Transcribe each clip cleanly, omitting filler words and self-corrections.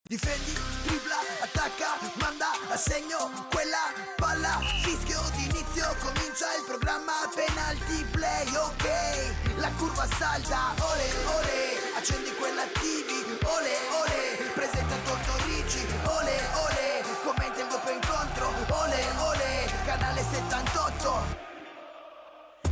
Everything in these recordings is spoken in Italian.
Difendi, tripla, attacca, manda a segno quella palla, fischio d'inizio, comincia il programma penalty play, ok, la curva salta, ole ole, accendi quella TV, ole ole, presenta Tortorici, ole ole, commenta il doppio incontro, ole ole, canale 78.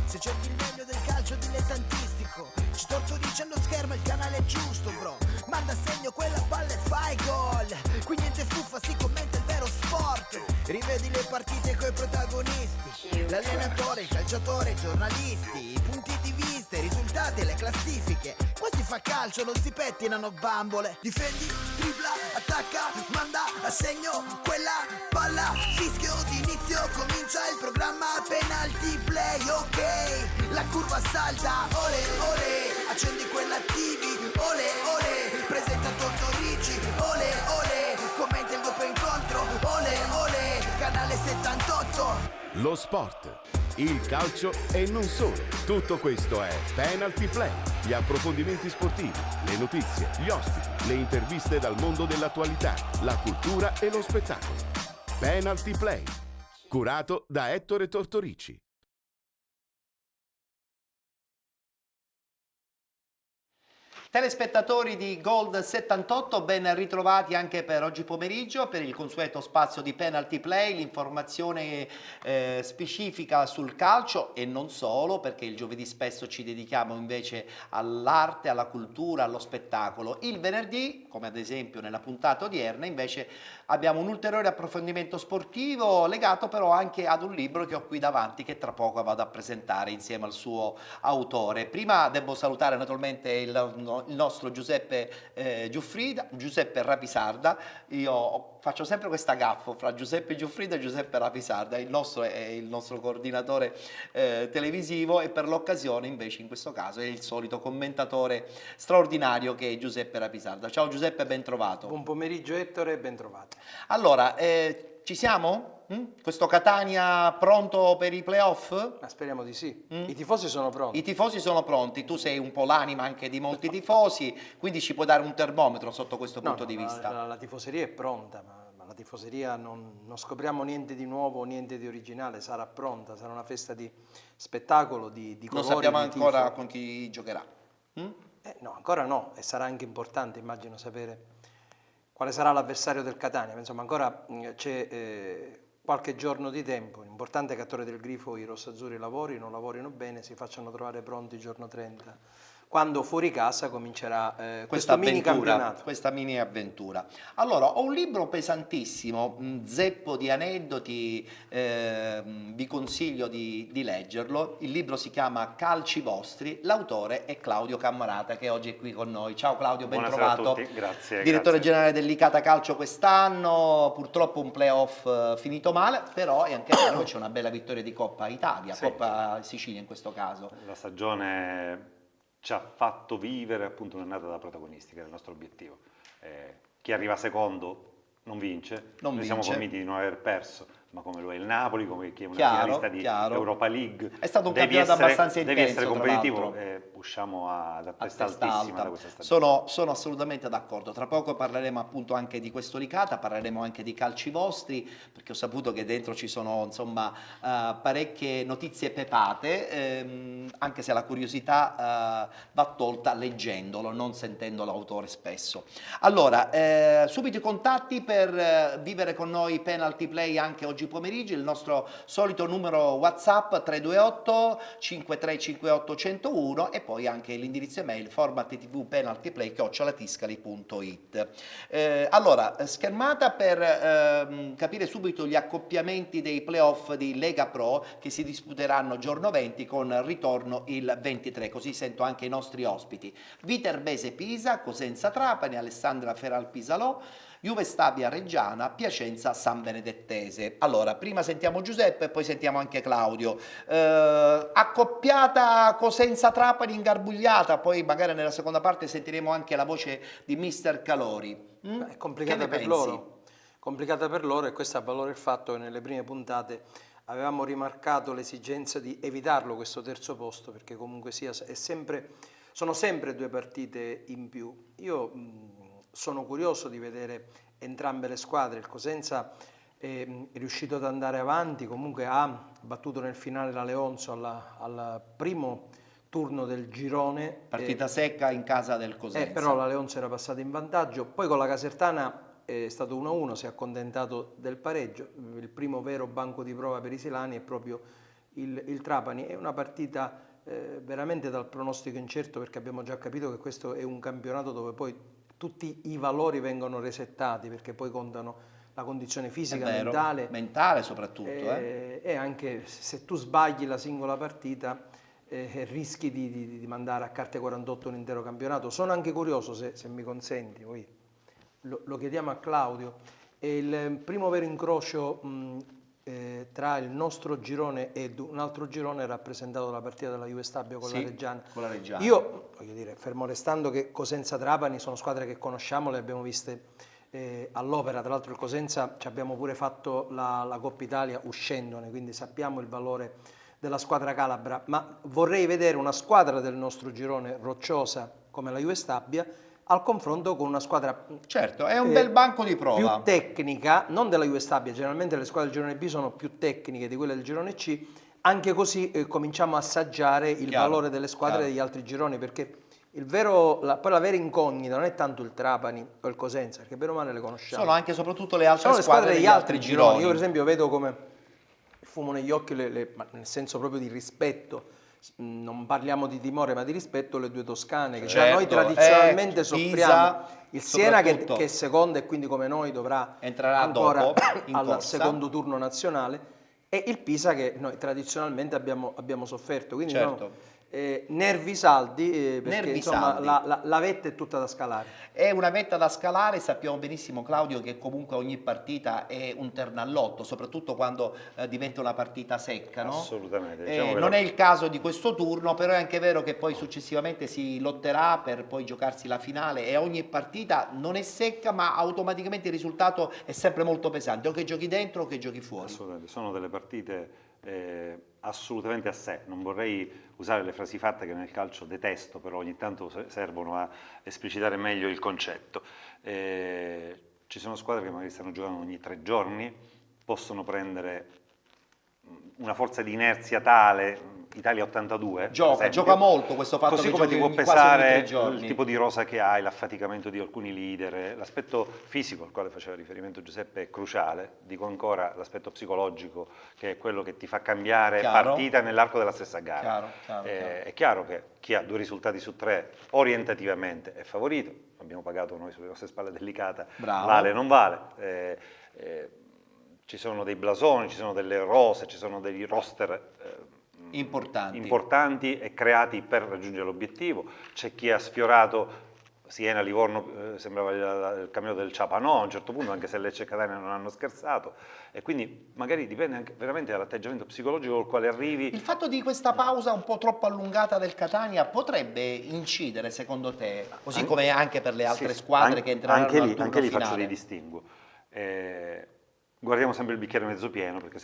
Se cerchi il meglio del calcio dilettantistico, ci Tortorici allo schermo, il canale è giusto bro. Manda a segno quella palla e fai gol. Qui niente fuffa, si commenta il vero sport. Rivedi le partite coi protagonisti, l'allenatore, il calciatore, i giornalisti, i punti di vista, i risultati e le classifiche. Qua si fa calcio, non si pettinano bambole. Difendi, tripla, attacca, manda a segno quella palla, fischio d'inizio, comincia il programma penalty play, ok, la curva salta, ole ole, accendi quella TV, ole ole, presenta Tortorici, ole ole, commenta il doppio incontro, ole ole, canale 78. Lo sport, il calcio e non solo. Tutto questo è Penalty Play. Gli approfondimenti sportivi, le notizie, gli ospiti, le interviste dal mondo dell'attualità, la cultura e lo spettacolo. Penalty Play, curato da Ettore Tortorici. Telespettatori di Gold 78, ben ritrovati anche per oggi pomeriggio per il consueto spazio di Penalty Play, l'informazione specifica sul calcio e non solo, perché il giovedì spesso ci dedichiamo invece all'arte, alla cultura, allo spettacolo. Il venerdì, come ad esempio nella puntata odierna, invece abbiamo un ulteriore approfondimento sportivo legato però anche ad un libro che ho qui davanti che tra poco vado a presentare insieme al suo autore. Prima devo salutare naturalmente il nostro Giuseppe Giuseppe Rapisarda. Io faccio sempre questa gaffo fra Giuseppe Giuffrida e Giuseppe Rapisarda. Il nostro è il nostro coordinatore televisivo e per l'occasione invece in questo caso è il solito commentatore straordinario che è Giuseppe Rapisarda. Ciao Giuseppe, ben trovato. Buon pomeriggio Ettore e ben trovato. Allora, ci siamo? Questo Catania pronto per i playoff? Ma speriamo di sì. I tifosi sono pronti. I tifosi sono pronti, tu sei un po' l'anima anche di molti tifosi, quindi ci puoi dare un termometro sotto questo punto di vista. La tifoseria è pronta, ma la tifoseria non scopriamo niente di nuovo, niente di originale, sarà pronta, sarà una festa di spettacolo, di colori, Non sappiamo di ancora tifo. con chi giocherà. No, ancora no, e sarà anche importante, immagino, sapere quale sarà l'avversario del Catania. Insomma, ancora c'è qualche giorno di tempo. L'importante è che a Torre del Grifo i rossazzurri lavorino bene, si facciano trovare pronti il giorno 30, quando fuori casa comincerà questo mini campionato. Questa mini avventura. Allora, ho un libro pesantissimo, zeppo di aneddoti, vi consiglio di leggerlo. Il libro si chiama Calci Vostri, l'autore è Claudio Cammarata che oggi è qui con noi. Ciao Claudio, ben Buonasera trovato. a tutti, grazie. Direttore grazie. generale dell'Icata Calcio quest'anno, purtroppo un playoff finito male, però è anche vero che c'è una bella vittoria di Coppa Italia, Sì. Coppa Sicilia in questo caso. La stagione ci ha fatto vivere appunto un'annata da protagonisti, che era il nostro obiettivo. Chi arriva secondo non vince, Non noi siamo vince. convinti di non aver perso, ma come lo è il Napoli, come chi è una Chiaro, finalista di chiaro. Europa League. È stato un Devi campionato essere- abbastanza Devi intenso, essere tra competitivo l'altro. e usciamo a A testa testa altissima alta. da questa stagione. Sono assolutamente d'accordo. Tra poco parleremo appunto anche di questo Licata, parleremo anche di calci vostri, perché ho saputo che dentro ci sono insomma parecchie notizie pepate, anche se la curiosità va tolta leggendolo, non sentendo l'autore spesso. Allora, subito i contatti per vivere con noi Penalty Play anche oggi pomeriggio, il nostro solito numero WhatsApp 328 5358 101 e poi anche l'indirizzo email formattvpenaltyplay@tiscali.it. Allora, schermata per capire subito gli accoppiamenti dei playoff di Lega Pro che si disputeranno giorno 20 con ritorno il 23, così sento anche i nostri ospiti. Viterbese Pisa, Cosenza Trapani, Alessandra Feral Pisalò, Juve Stabia Reggiana, Piacenza San Benedettese. Allora, prima sentiamo Giuseppe e poi sentiamo anche Claudio. Accoppiata Cosenza Trapani ingarbugliata, poi magari nella seconda parte sentiremo anche la voce di Mister Calori. È complicata Che ne per pensi? loro. Complicata per loro, e questo a valore il fatto che nelle prime puntate avevamo rimarcato l'esigenza di evitarlo questo terzo posto, perché comunque sia sono sempre due partite in più. Io sono curioso di vedere entrambe le squadre. Il Cosenza è riuscito ad andare avanti, comunque ha battuto nel finale la Leonzo al primo turno del girone. Partita secca in casa del Cosenza. Però la Leonzo era passata in vantaggio, poi con la Casertana è stato 1-1, si è accontentato del pareggio. Il primo vero banco di prova per i silani è proprio il Trapani. È una partita veramente dal pronostico incerto, perché abbiamo già capito che questo è un campionato dove poi tutti i valori vengono resettati, perché poi contano la condizione fisica, mentale soprattutto. E anche se tu sbagli la singola partita rischi di mandare a carte 48 un intero campionato. Sono anche curioso, se mi consenti, poi lo chiediamo a Claudio, è il primo vero incrocio tra il nostro girone ed un altro girone rappresentato dalla partita della Juve Stabio con la Reggiana. Io voglio dire, fermo restando che Cosenza Trapani sono squadre che conosciamo, le abbiamo viste all'opera. Tra l'altro il Cosenza ci abbiamo pure fatto la Coppa Italia uscendone, quindi sappiamo il valore della squadra calabra, ma vorrei vedere una squadra del nostro girone rocciosa come la Juve Stabia al confronto con una squadra, certo, è un bel banco di prova, più tecnica, non della Juve Stabia. Generalmente le squadre del girone B sono più tecniche di quelle del girone C, anche così cominciamo a assaggiare il valore delle squadre degli altri gironi, perché poi la vera incognita non è tanto il Trapani o il Cosenza, perché bene o male le conosciamo, sono anche e soprattutto le altre sono le squadre degli altri gironi. Io per esempio esempio vedo come fumo negli occhi, ma nel senso proprio di rispetto, non parliamo di timore ma di rispetto, le due toscane, che già noi tradizionalmente soffriamo. Il Siena che è secondo e quindi come noi entrerà ancora dopo, al secondo turno nazionale, e il Pisa che noi tradizionalmente abbiamo sofferto, quindi nervi saldi, perché insomma la vetta è tutta da scalare. È una vetta da scalare. Sappiamo benissimo, Claudio, che comunque ogni partita è un ternallotto, soprattutto quando diventa una partita secca, no? Assolutamente. Diciamo non è il caso di questo turno, però è anche vero che poi successivamente si lotterà per poi giocarsi la finale, e ogni partita non è secca, ma automaticamente il risultato è sempre molto pesante, o che giochi dentro o che giochi fuori. Assolutamente, sono delle partite assolutamente a sé. Non vorrei usare le frasi fatte che nel calcio detesto, però ogni tanto servono a esplicitare meglio il concetto. Ci sono squadre che magari stanno giocando ogni 3 giorni, possono prendere una forza di inerzia tale. Italia 82 gioca molto questo fatto, così che come ti può quasi pesare ogni 3 giorni. il tipo di rosa che hai, l'affaticamento di alcuni leader, l'aspetto fisico al quale faceva riferimento Giuseppe è cruciale. Dico ancora l'aspetto psicologico, che è quello che ti fa cambiare partita nell'arco della stessa gara. È chiaro che chi ha 2 risultati su 3 orientativamente è favorito, abbiamo pagato noi sulle nostre spalle delicata, vale o non vale. Ci sono dei blasoni, ci sono delle rose, ci sono dei roster importanti e creati per raggiungere l'obiettivo. C'è chi ha sfiorato Siena, Livorno, sembrava il cammino del Ciapanò a un certo punto, anche se Lecce e Catania non hanno scherzato, e quindi magari dipende anche veramente dall'atteggiamento psicologico col quale arrivi. Il fatto di questa pausa un po' troppo allungata del Catania potrebbe incidere, secondo te, così come anche per le altre squadre che entreranno al turno finale? Anche lì faccio dei distinguo. Guardiamo sempre il bicchiere mezzo pieno, perché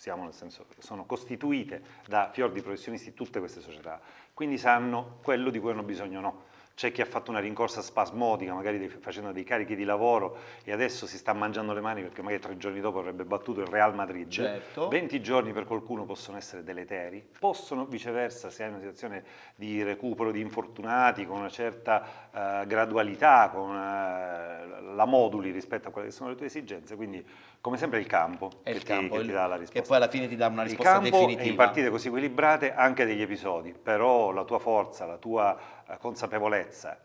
nel senso che sono costituite da fior di professionisti tutte queste società, quindi sanno quello di cui hanno bisogno o no. C'è chi ha fatto una rincorsa spasmodica, magari facendo dei carichi di lavoro, e adesso si sta mangiando le mani perché magari 3 giorni dopo avrebbe battuto il Real Madrid. 20 giorni per qualcuno possono essere deleteri, possono viceversa, se hai una situazione di recupero di infortunati con una certa gradualità, con la moduli rispetto a quelle che sono le tue esigenze. Quindi come sempre il campo che ti dà la risposta. Che poi alla fine ti dà una risposta definitiva. Il campo, in partite così equilibrate, anche degli episodi, però la tua forza, la tua consapevolezza,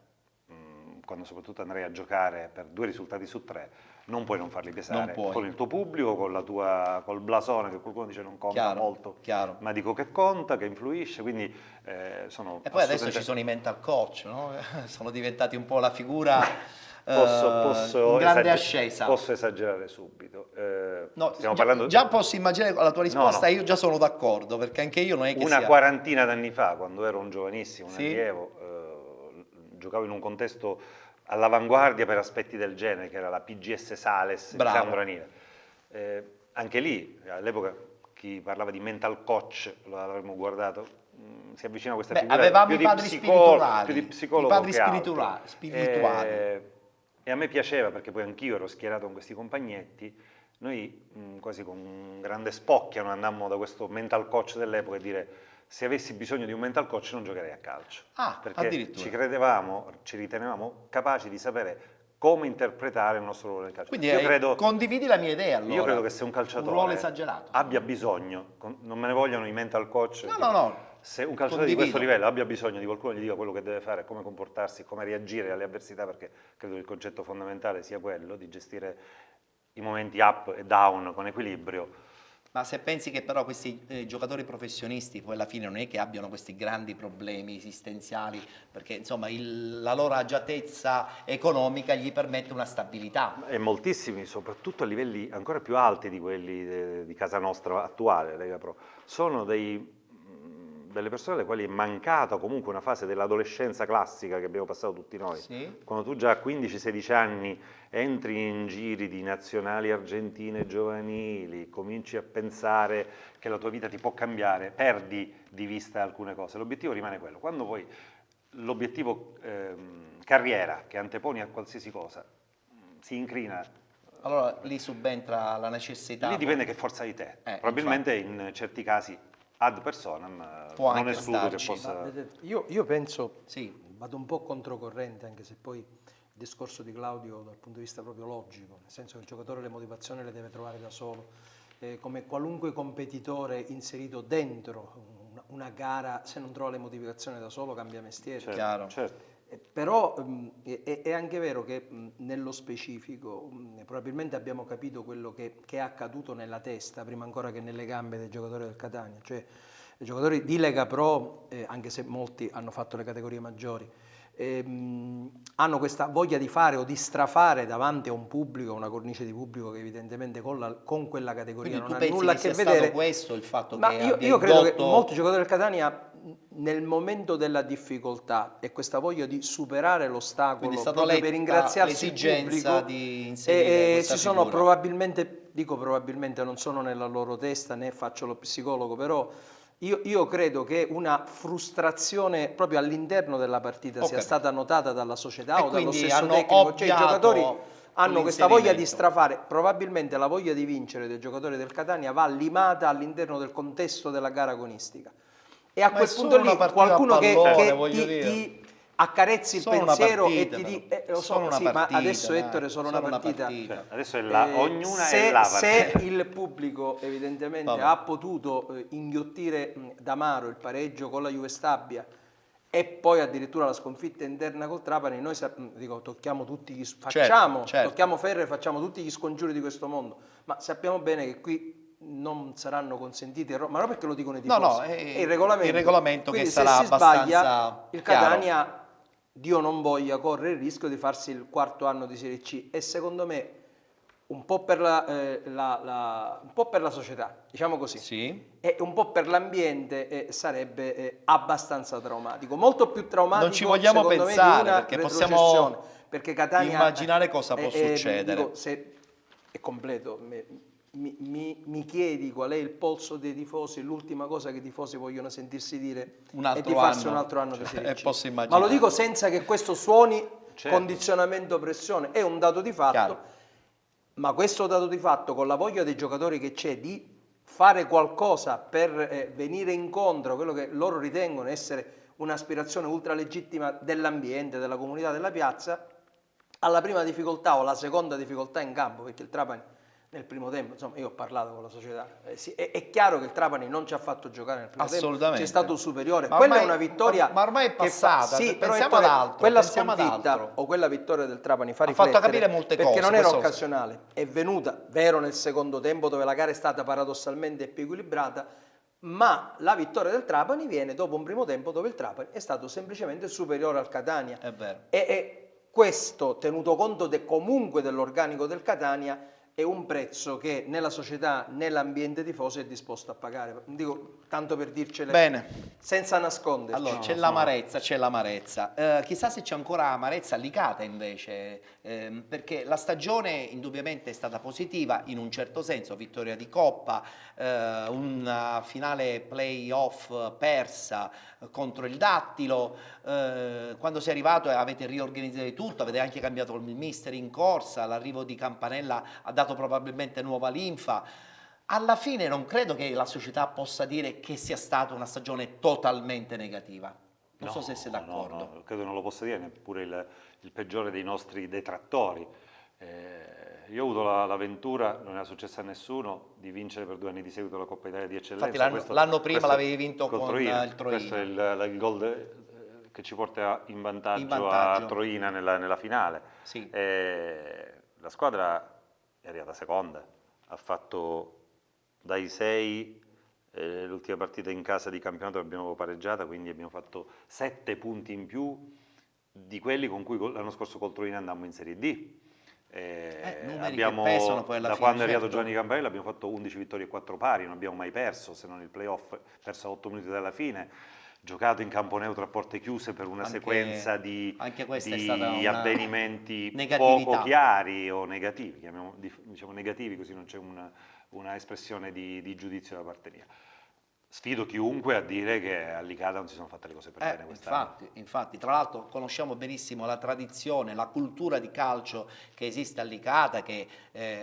quando soprattutto andrai a giocare per 2 risultati su 3, non puoi non farli pesare con il tuo pubblico, col blasone, che qualcuno dice non conta molto, ma dico che conta, che influisce, quindi sono. E poi adesso ci sono i mental coach, no? Sono diventati un po' la figura. Posso grande ascesa. Posso esagerare subito. Stiamo parlando già posso immaginare la tua risposta. Io già sono d'accordo, perché anche io non è che una quarantina d'anni fa, quando ero un giovanissimo, un allievo, giocavo in un contesto all'avanguardia per aspetti del genere, che era la PGS Sales di San Ranile. Anche lì all'epoca chi parlava di mental coach l'avremmo guardato si avvicina a questa Beh, figura avevamo più i di padri più di spirituali, psicologo i padri che altro. spirituali. E a me piaceva, perché poi anch'io ero schierato con questi compagnetti, noi quasi con grande spocchia noi andammo da questo mental coach dell'epoca e dire: se avessi bisogno di un mental coach non giocherei a calcio, perché addirittura. ci ritenevamo capaci di sapere come interpretare il nostro ruolo nel calcio. Quindi Io credo, condividi la mia idea allora. io credo che se un ruolo calciatore esagerato. abbia bisogno, non me ne vogliono i mental coach, No. se un calciatore di questo livello abbia bisogno di qualcuno che gli dica quello che deve fare, come comportarsi, come reagire alle avversità, perché credo che il concetto fondamentale sia quello di gestire i momenti up e down con equilibrio. Ma se pensi che però questi giocatori professionisti poi alla fine non è che abbiano questi grandi problemi esistenziali, perché insomma la loro agiatezza economica gli permette una stabilità. E moltissimi, soprattutto a livelli ancora più alti di quelli di casa nostra attuale, Lega Pro, sono delle persone alle quali è mancata comunque una fase dell'adolescenza classica che abbiamo passato tutti noi. Sì. Quando tu già a 15-16 anni entri in giri di nazionali argentine giovanili, cominci a pensare che la tua vita ti può cambiare, perdi di vista alcune cose. L'obiettivo rimane quello. Quando poi l'obiettivo carriera che anteponi a qualsiasi cosa si incrina, Allora lì subentra la necessità. lì dipende che forza hai te. Probabilmente in certi casi ad personam Può non anche escludo che starci. possa... Vedete, io penso, Sì. vado un po' controcorrente, anche se poi il discorso di Claudio dal punto di vista proprio logico, nel senso che il giocatore le motivazioni le deve trovare da solo, come qualunque competitore inserito dentro una gara, se non trova le motivazioni da solo cambia mestiere. Chiaro. Certo. Però è anche vero che nello specifico probabilmente abbiamo capito quello che è accaduto nella testa prima ancora che nelle gambe dei giocatori del Catania, cioè i giocatori di Lega Pro, anche se molti hanno fatto le categorie maggiori, hanno questa voglia di fare o di strafare davanti a un pubblico, una cornice di pubblico che evidentemente con quella categoria Quindi non tu ha nulla a pensi che sia vedere. stato questo il fatto Ma che io credo che indotto... molti giocatori del Catania nel momento della difficoltà e questa voglia di superare Quindi l'ostacolo è stata proprio per letta ringraziarsi il l'esigenza pubblico, di inserire questa ci sono figura. probabilmente, dico probabilmente, non sono nella loro testa né faccio lo psicologo, però io credo che una frustrazione proprio all'interno della partita sia stata notata dalla società E o dallo quindi stesso hanno tecnico, cioè i ovviato giocatori hanno questa voglia di l'inserimento. strafare, probabilmente la voglia di vincere dei giocatori del Catania va limata all'interno del contesto della gara agonistica. E a Ma quel è punto solo lì una partita qualcuno a pallone, che voglio dire. ti accarezzi il Solo una pensiero partita, e ti però. lo so, Solo una sì, ma partita, adesso dai, Ettore è solo una partita. Cioè, adesso è ognuna se, è la se partita. il pubblico evidentemente Vabbè. ha potuto inghiottire d'amaro il pareggio con la Juve Stabia e poi addirittura la sconfitta interna col Trapani, noi tocchiamo tutti certo. tocchiamo ferro e facciamo tutti gli scongiuri di questo mondo, ma sappiamo bene che qui non saranno consentiti errori, ma non perché lo dicono i tifosi, No, è il regolamento, il regolamento quindi che se sarà si sbaglia abbastanza il chiaro. Catania, Dio non voglia, corre il rischio di farsi il quarto anno di Serie C e secondo me un po' per un po' per la società, diciamo così, Sì. e un po' per l'ambiente sarebbe abbastanza traumatico, molto più traumatico Non ci vogliamo secondo pensare, me di una perché possiamo retrocessione, perché Catania immaginare cosa può succedere. dico, se è completo, mi chiedi qual è il polso dei tifosi, l'ultima cosa che i tifosi vogliono sentirsi dire Un altro è di farsi anno. un altro anno di Serie C. posso Ma immaginare. lo dico senza che questo suoni Certo. condizionamento pressione, è un dato di fatto. Chiaro. Ma questo dato di fatto, con la voglia dei giocatori che c'è di fare qualcosa per venire incontro a quello che loro ritengono essere un'aspirazione ultralegittima dell'ambiente, della comunità della piazza, alla prima difficoltà o alla seconda difficoltà in campo, perché il Trapani nel primo tempo, insomma io ho parlato con la società, è chiaro che il Trapani non ci ha fatto giocare nel primo tempo, Assolutamente. c'è stato superiore, Ma quella ormai- è una vittoria ma ormai è passata, sì, però pensiamo Ettore, ad altro, quella pensiamo ad sconfitta altro. o quella vittoria del Trapani fa Ha fatto riflettere, capire molte perché cose, non era questo lo so. occasionale, è venuta, vero, nel secondo tempo dove la gara è stata paradossalmente più equilibrata, ma la vittoria del Trapani viene dopo un primo tempo dove il Trapani è stato semplicemente superiore al Catania. È vero. E questo, tenuto conto comunque dell'organico del Catania, è un prezzo che né la società né l'ambiente tifoso è disposto a pagare. Dico, tanto per dircele Bene. senza nasconderci. Allora, c'è l'amarezza, c'è l'amarezza. Chissà se c'è ancora amarezza Licata invece, perché la stagione indubbiamente è stata positiva in un certo senso, vittoria di Coppa, una finale play-off persa contro il Dattilo, quando sei arrivato avete riorganizzato tutto, avete anche cambiato il mister in corsa, l'arrivo di Campanella ha dato probabilmente nuova linfa. Alla fine non credo che la società possa dire che sia stata una stagione totalmente negativa. Non so se sei d'accordo. No, credo non lo possa dire neppure il peggiore dei nostri detrattori. Io ho avuto l'avventura, non era successo a nessuno, di vincere per 2 anni di seguito la Coppa Italia di Eccellenza. Infatti l'anno prima l'avevi vinto con il Troina. Questo è il gol che ci porta in vantaggio a Troina nella finale. Sì. La squadra è arrivata seconda, ha fatto dai 6, l'ultima partita in casa di campionato l'abbiamo pareggiata, quindi abbiamo fatto 7 punti in più di quelli con cui l'anno scorso col Troina andammo in Serie D. Abbiamo, che pesano poi alla da fine, quando è arrivato certo. Giovanni Campanella abbiamo fatto 11 vittorie e 4 pari, non abbiamo mai perso, se non il playoff, perso a 8 minuti dalla fine, giocato in campo neutro a porte chiuse per una sequenza di avvenimenti poco chiari o negativi, diciamo negativi, così non c'è una espressione di giudizio da parte mia. Sfido chiunque a dire che a Licata non si sono fatte le cose per bene quest'anno. Infatti, tra l'altro conosciamo benissimo la tradizione, la cultura di calcio che esiste a Licata, che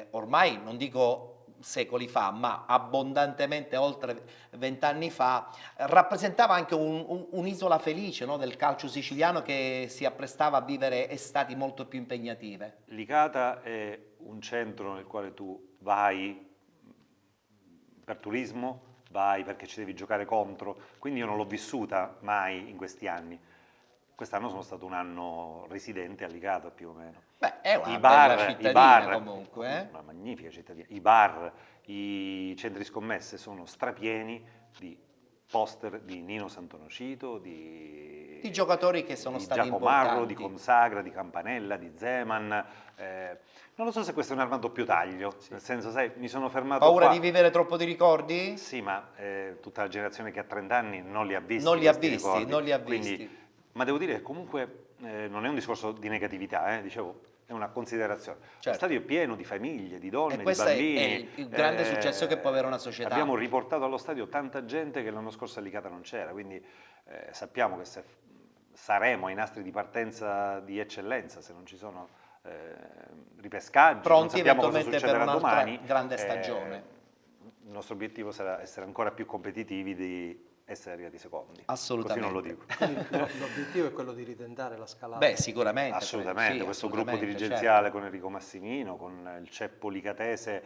ormai non dico secoli fa, ma abbondantemente oltre 20 anni fa, rappresentava anche un'isola felice, no, del calcio siciliano che si apprestava a vivere estati molto più impegnative. Licata è un centro nel quale tu vai per turismo, vai perché ci devi giocare contro, quindi io non l'ho vissuta mai in questi anni. Quest'anno sono stato un anno residente a Licata più o meno. Beh, è una bella cittadina comunque. Una magnifica cittadina. I bar, i centri scommesse sono strapieni di poster di Nino Santonocito, di giocatori che sono stati Giacomarro, importanti. di Consagra, di Campanella, di Zeman. Non lo so se questo è un arma a doppio taglio, nel senso, sai, mi sono fermato Paura di vivere troppo di ricordi? Sì, ma tutta la generazione che ha 30 anni non li ha visti. Non li ha visti, ricordi. non li ha Quindi, visti. ma devo dire che comunque non è un discorso di negatività, dicevo, è una considerazione. Certo. Lo stadio è pieno di famiglie, di donne, E di questo bambini. è il grande successo che può avere una società. Abbiamo riportato allo stadio tanta gente che l'anno scorso a Licata non c'era, quindi sappiamo che se saremo ai nastri di partenza di eccellenza, se non ci sono ripescaggi, pronti non sappiamo cosa eventualmente succederà per un'altra domani. grande stagione. Il nostro obiettivo sarà essere ancora più competitivi di essere arrivati secondi. Assolutamente. Così non lo dico. L'obiettivo è quello di ritentare la scalata. Beh, sicuramente. Assolutamente, sì, questo assolutamente, gruppo dirigenziale certo. con Enrico Massimino, con il ceppo licatese,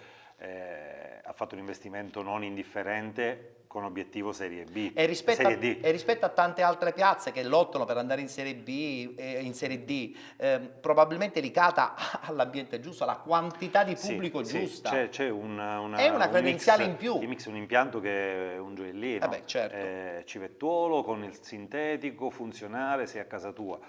ha fatto un investimento non indifferente con obiettivo Serie B E Serie D. rispetto a tante altre piazze che lottano per andare in Serie B e in Serie D, probabilmente Licata ha l'ambiente giusto, la quantità di pubblico giusta. C'è una credenziale in più. Il mix, un impianto che è un gioiellino. Beh, certo. Civettuolo con il sintetico, funzionale, sei a casa tua.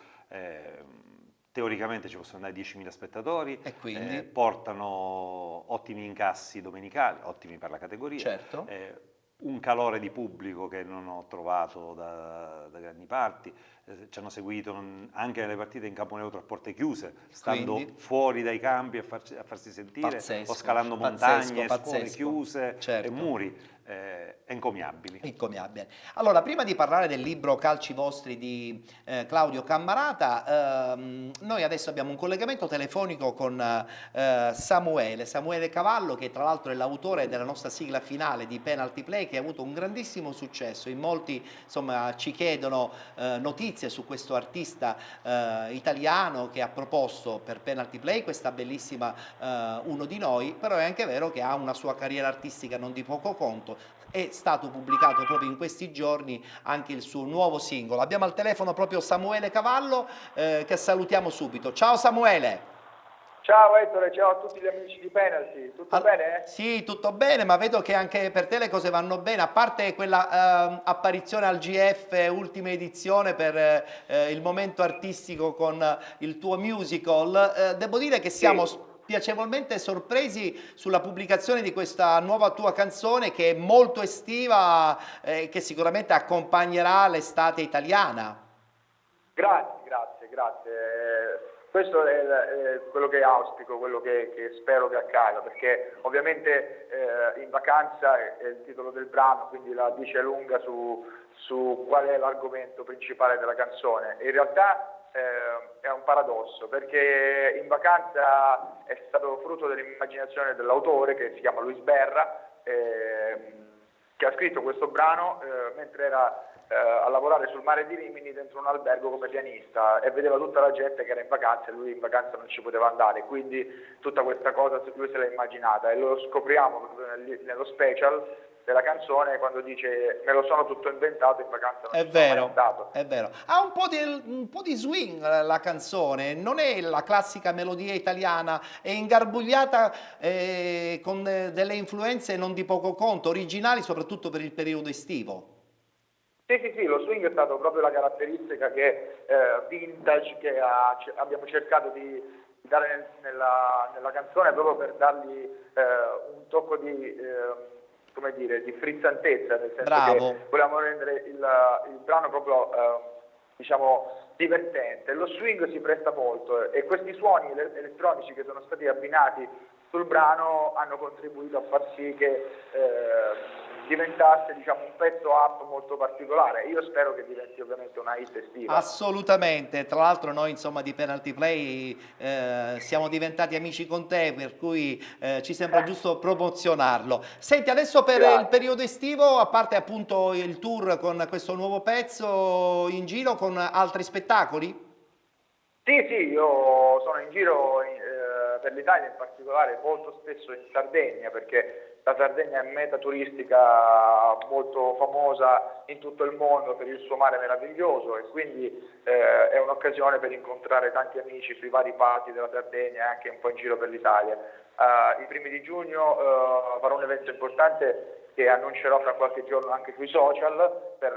Teoricamente ci possono andare 10.000 spettatori, E quindi? Portano ottimi incassi domenicali, ottimi per la categoria. Certo. Un calore di pubblico che non ho trovato da grandi parti, ci hanno seguito anche nelle partite in campo neutro a porte chiuse, stando Quindi? fuori dai campi a farsi sentire, Pazzesco, o scalando montagne, pazzesco. scuole chiuse Certo. e muri encomiabili. Incomiabile. Allora, prima di parlare del libro Calci Vostri di Claudio Cammarata, noi adesso abbiamo un collegamento telefonico con Samuele Cavallo, che tra l'altro è l'autore della nostra sigla finale di Penalty Play, che ha avuto un grandissimo successo. In molti, insomma, ci chiedono notizie su questo artista italiano che ha proposto per Penalty Play questa bellissima Uno di noi, però è anche vero che ha una sua carriera artistica non di poco conto. È stato pubblicato proprio in questi giorni anche il suo nuovo singolo. Abbiamo al telefono proprio Samuele Cavallo, che salutiamo subito. Ciao Samuele! Ciao Ettore, ciao a tutti gli amici di Penalty, tutto bene? Sì, tutto bene, ma vedo che anche per te le cose vanno bene, a parte quella apparizione al GF, ultima edizione per il momento artistico con il tuo musical. Devo dire che siamo piacevolmente sorpresi sulla pubblicazione di questa nuova tua canzone che è molto estiva e che sicuramente accompagnerà l'estate italiana. Grazie. Questo è quello che auspico, quello che spero che accada, perché ovviamente In vacanza è il titolo del brano, quindi la dice lunga su qual è l'argomento principale della canzone. In realtà è un paradosso, perché In vacanza è stato frutto dell'immaginazione dell'autore, che si chiama Luis Berra, che ha scritto questo brano mentre era a lavorare sul mare di Rimini dentro un albergo come pianista, e vedeva tutta la gente che era in vacanza e lui in vacanza non ci poteva andare, quindi tutta questa cosa lui se l'ha immaginata, e lo scopriamo proprio nello special della canzone, quando dice me lo sono tutto inventato, in vacanza non ci sono mai andato. È vero. Ha un po' di swing la canzone, non è la classica melodia italiana, è ingarbugliata con delle influenze non di poco conto, originali soprattutto per il periodo estivo. Sì, lo swing è stato proprio la caratteristica vintage che abbiamo cercato di dare nella canzone, proprio per dargli un tocco di frizzantezza, nel senso che volevamo rendere il brano proprio divertente. Lo swing si presta molto, e questi suoni elettronici che sono stati abbinati sul brano hanno contribuito a far sì che diventasse un pezzo up molto particolare. Io spero che diventi ovviamente una hit estiva. Assolutamente, tra l'altro noi di Penalty Play siamo diventati amici con te, per cui ci sembra giusto promozionarlo. Senti, adesso per il periodo estivo, a parte appunto il tour con questo nuovo pezzo, in giro con altri spettacoli? Sì, io sono in giro per l'Italia, in particolare molto spesso in Sardegna, perché la Sardegna è meta turistica molto famosa in tutto il mondo per il suo mare meraviglioso, e quindi è un'occasione per incontrare tanti amici sui vari parti della Sardegna e anche un po' in giro per l'Italia. I primi di giugno farò un evento importante che annuncerò fra qualche giorno anche sui social, per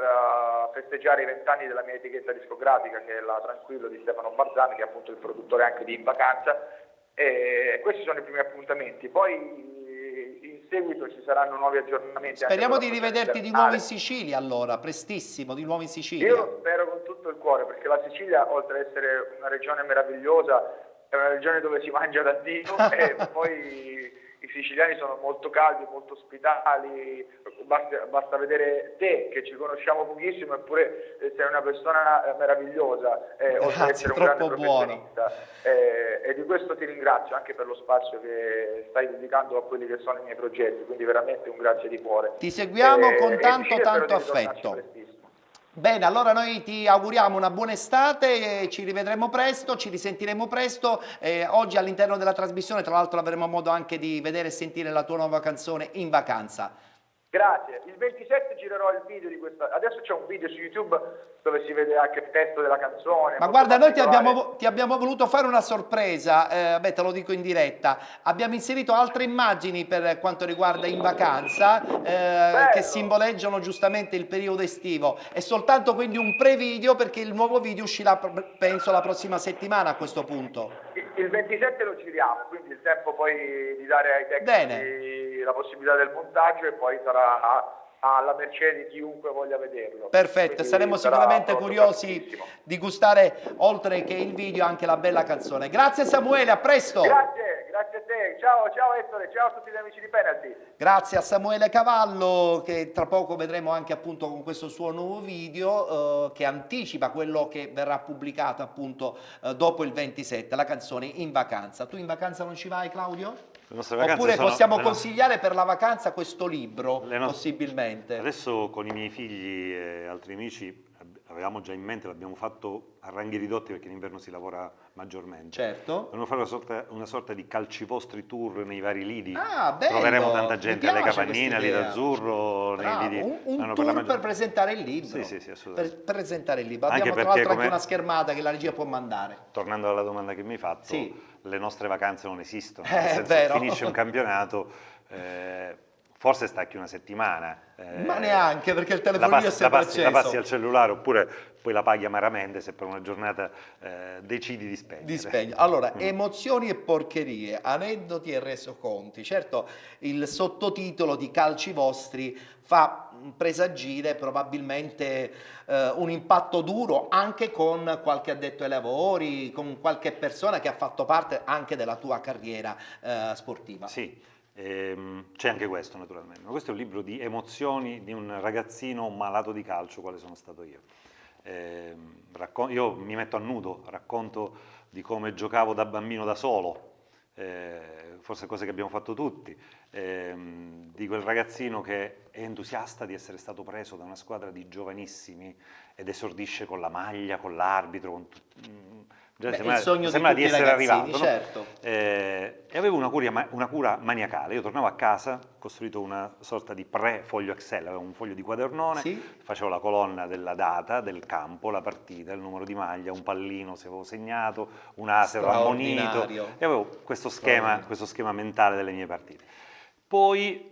festeggiare i 20 anni della mia etichetta discografica, che è la Tranquillo di Stefano Barzani, che è appunto il produttore anche di In Vacanza. E questi sono i primi appuntamenti. Poi in seguito ci saranno nuovi aggiornamenti. Speriamo di rivederti di nuovo in Sicilia, allora, prestissimo, di nuovo in Sicilia. Io lo spero con tutto il cuore, perché la Sicilia, oltre ad essere una regione meravigliosa, è una regione dove si mangia da Dio e poi i siciliani sono molto caldi, molto ospitali, basta vedere te, che ci conosciamo pochissimo, eppure sei una persona meravigliosa, oltre ad essere un grande professionista. E di questo ti ringrazio anche per lo spazio che stai dedicando a quelli che sono i miei progetti, quindi veramente un grazie di cuore. Ti seguiamo con tanto affetto. Bene, allora noi ti auguriamo una buona estate, ci rivedremo presto, ci risentiremo presto. Oggi all'interno della trasmissione, tra l'altro, avremo modo anche di vedere e sentire la tua nuova canzone In Vacanza. Grazie. Il 27 girerò il video di questa. Adesso c'è un video su YouTube dove si vede anche il testo della canzone. Ma guarda, noi ti abbiamo voluto fare una sorpresa, te lo dico in diretta. Abbiamo inserito altre immagini per quanto riguarda In Vacanza, che simboleggiano giustamente il periodo estivo. È soltanto quindi un pre-video, perché il nuovo video uscirà, penso, la prossima settimana a questo punto. Il 27 lo giriamo, quindi il tempo poi di dare ai tecnici la possibilità del montaggio, e poi sarà alla mercé di chiunque voglia vederlo. Perfetto, quindi saremo sicuramente curiosi di gustare, oltre che il video, anche la bella canzone. Grazie Samuele, a presto! Grazie a te, ciao Ettore, ciao a tutti gli amici di Penalty. Grazie a Samuele Cavallo, che tra poco vedremo anche appunto con questo suo nuovo video che anticipa quello che verrà pubblicato appunto dopo il 27, la canzone In Vacanza. Tu in vacanza non ci vai, Claudio? Oppure possiamo consigliare per la vacanza questo libro, possibilmente. Adesso con i miei figli e altri amici avevamo già in mente, l'abbiamo fatto a ranghi ridotti perché in inverno si lavora maggiormente. Certo. Dobbiamo fare una sorta di calcivostri tour nei vari lidi. Ah, bello. Troveremo tanta gente alle Capannine, lì d'Azzurro, nei lidi. Un tour per presentare il libro. Sì, assolutamente. Per presentare il libro. Abbiamo tra l'altro anche una schermata che la regia può mandare. Tornando alla domanda che mi hai fatto, le nostre vacanze non esistono. Nel senso, vero. finisce un campionato, forse stacchi una settimana. Ma neanche, perché il telefonino è sempre acceso. La passi al cellulare, oppure poi la paghi amaramente se per una giornata decidi di spegnere. Allora, emozioni e porcherie, aneddoti e resoconti. Certo, il sottotitolo di Calci Vostri fa presagire probabilmente un impatto duro anche con qualche addetto ai lavori, con qualche persona che ha fatto parte anche della tua carriera sportiva. Sì. C'è anche questo naturalmente, ma questo è un libro di emozioni di un ragazzino malato di calcio, quale sono stato io. Io mi metto a nudo, racconto di come giocavo da bambino da solo, forse cose che abbiamo fatto tutti, di quel ragazzino che è entusiasta di essere stato preso da una squadra di giovanissimi ed esordisce con la maglia, con l'arbitro, il sogno sembra di di tutti i essere ragazzini, arrivato, certo. no? E avevo una cura maniacale. Io tornavo a casa, ho costruito una sorta di pre-foglio Excel, avevo un foglio di quadernone, Sì. facevo la colonna della data, del campo, la partita, il numero di maglia, un pallino se avevo segnato, un asero ammonito, Straordinario. e avevo questo schema mentale delle mie partite. Poi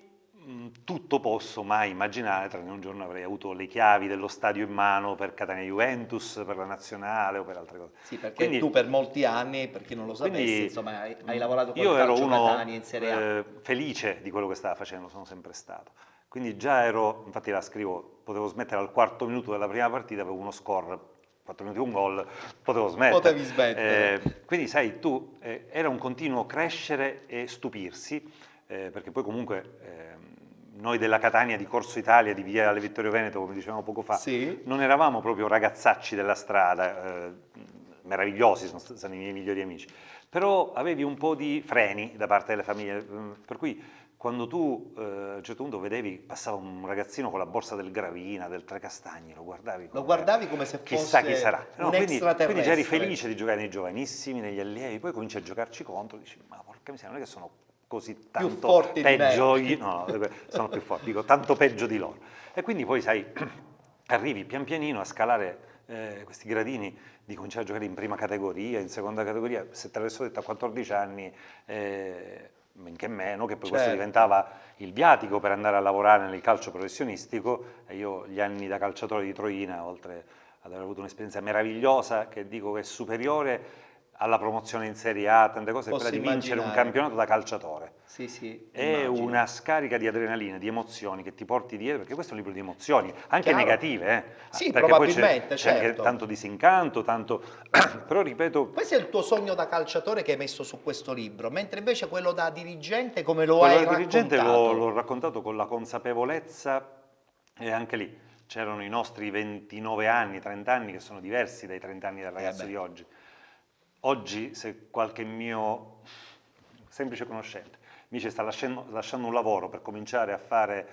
tutto posso mai immaginare, tranne un giorno avrei avuto le chiavi dello stadio in mano per Catania Juventus, per la nazionale o per altre cose. Sì, perché Quindi, tu per molti anni, per chi non lo sapesse, quindi, insomma, hai lavorato con io il ero Calcio uno Catania in Serie A. felice di quello che stava facendo, sono sempre stato. Quindi già ero, infatti la scrivo, potevo smettere al quarto minuto della prima partita, avevo uno score, 4 minuti un gol, potevo smettere. Potevi smettere. Quindi sai, tu, era un continuo crescere e stupirsi, perché poi comunque noi della Catania, di Corso Italia, di Via Vittorio Veneto, come dicevamo poco fa, Sì. non eravamo proprio ragazzacci della strada, meravigliosi, sono i miei migliori amici, però avevi un po' di freni da parte delle famiglie, per cui quando tu a un certo punto vedevi, passava un ragazzino con la borsa del Gravina, del Trecastagni, lo guardavi Come se fosse chissà chi sarà. un Quindi già eri extraterrestre. felice di giocare nei giovanissimi, negli allievi, poi cominci a giocarci contro, dici, ma porca miseria, non è che sono così tanto forti di me. peggio, sono più forti, dico, tanto peggio di loro. E quindi poi, sai, arrivi pian pianino a scalare questi gradini, di cominciare a giocare in prima categoria, in seconda categoria, se te l'avessi detto a 14 anni, men che meno, che poi questo Certo. diventava il viatico per andare a lavorare nel calcio professionistico, e io gli anni da calciatore di Troina, oltre ad aver avuto un'esperienza meravigliosa, che dico che è superiore alla promozione in Serie A, tante cose, è Posso quella di vincere un immaginare. campionato da calciatore. Sì, È immagino. una scarica di adrenalina, di emozioni che ti porti dietro, perché questo è un libro di emozioni, anche Chiaro. negative. Sì, perché poi probabilmente, c'è anche certo. tanto disincanto, tanto... però ripeto, Questo è il tuo sogno da calciatore che hai messo su questo libro, mentre invece quello da dirigente come lo quello hai del dirigente raccontato? l'ho raccontato con la consapevolezza, e anche lì c'erano i nostri 29 anni, 30 anni, che sono diversi dai 30 anni del ragazzo beh. di oggi. Oggi, se qualche mio semplice conoscente mi dice sta lasciando un lavoro per cominciare a fare